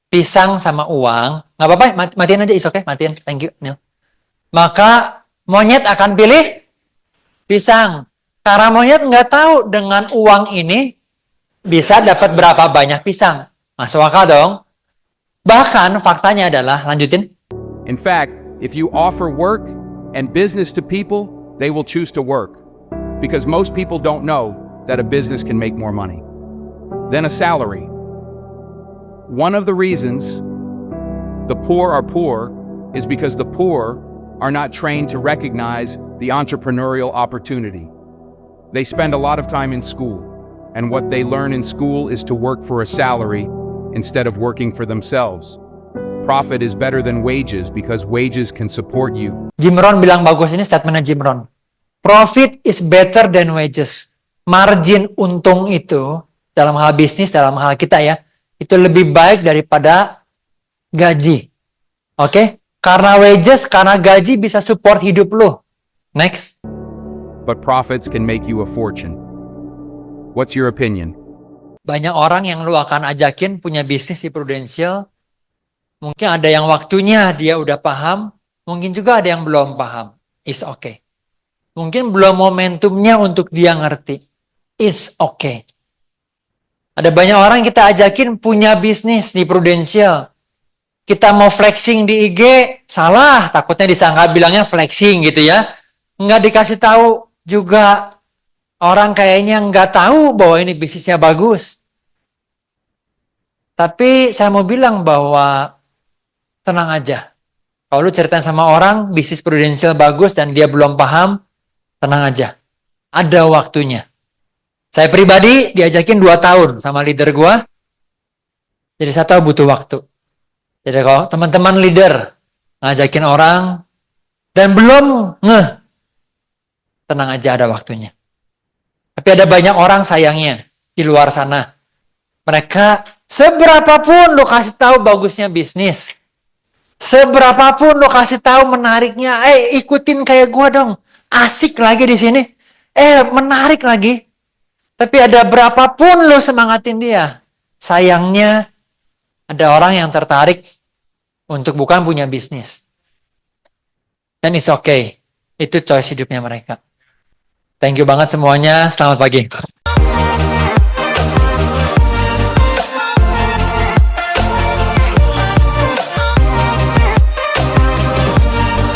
pisang sama uang, nggak apa-apa, matiin aja, is okay, matiin, thank you, Neil. Maka monyet akan pilih pisang. Karena monyet nggak tahu dengan uang ini bisa dapat berapa banyak pisang. Masuk akal dong. Bahkan faktanya adalah, lanjutin. in fact, if you offer work and business to people, they will choose to work because most people don't know that a business can make more money than a salary. One of the reasons the poor are poor is because the poor are not trained to recognize the entrepreneurial opportunity. They spend a lot of time in school, and what they learn in school is to work for a salary instead of working for themselves. Profit is better than wages because wages can support you. Jim Rohn bilang bagus, ini statementnya Jim Rohn. Profit is better than wages. Margin untung itu, dalam hal bisnis, dalam hal kita ya, itu lebih baik daripada gaji. Oke? Karena wages, karena gaji bisa support hidup lo. Next. But profits can make you a fortune. What's your opinion? Banyak orang yang lu akan ajakin punya bisnis di Prudential. Mungkin ada yang waktunya dia udah paham. Mungkin juga ada yang belum paham. It's okay. Mungkin belum momentumnya untuk dia ngerti. It's okay. Ada banyak orang yang kita ajakin punya bisnis di Prudential. Kita mau flexing di IG, salah. Takutnya disangka bilangnya flexing gitu ya. Nggak dikasih tahu juga. Orang kayaknya nggak tahu bahwa ini bisnisnya bagus. Tapi saya mau bilang bahwa tenang aja. Kalau lu ceritain sama orang bisnis Prudential bagus dan dia belum paham, tenang aja. Ada waktunya. Saya pribadi diajakin 2 tahun sama leader gua. Jadi saya tahu butuh waktu. Jadi kalau teman-teman leader ngajakin orang dan belum tenang aja, ada waktunya. Tapi ada banyak orang sayangnya di luar sana. Mereka seberapapun lo kasih tahu bagusnya bisnis. Seberapapun lo kasih tahu menariknya. Ikutin kayak gua dong. Asik lagi di sini. Menarik lagi. Tapi ada berapapun lo semangatin dia. Sayangnya ada orang yang tertarik untuk bukan punya bisnis. Dan it's okay. Itu choice hidupnya mereka. Thank you banget semuanya. Selamat pagi.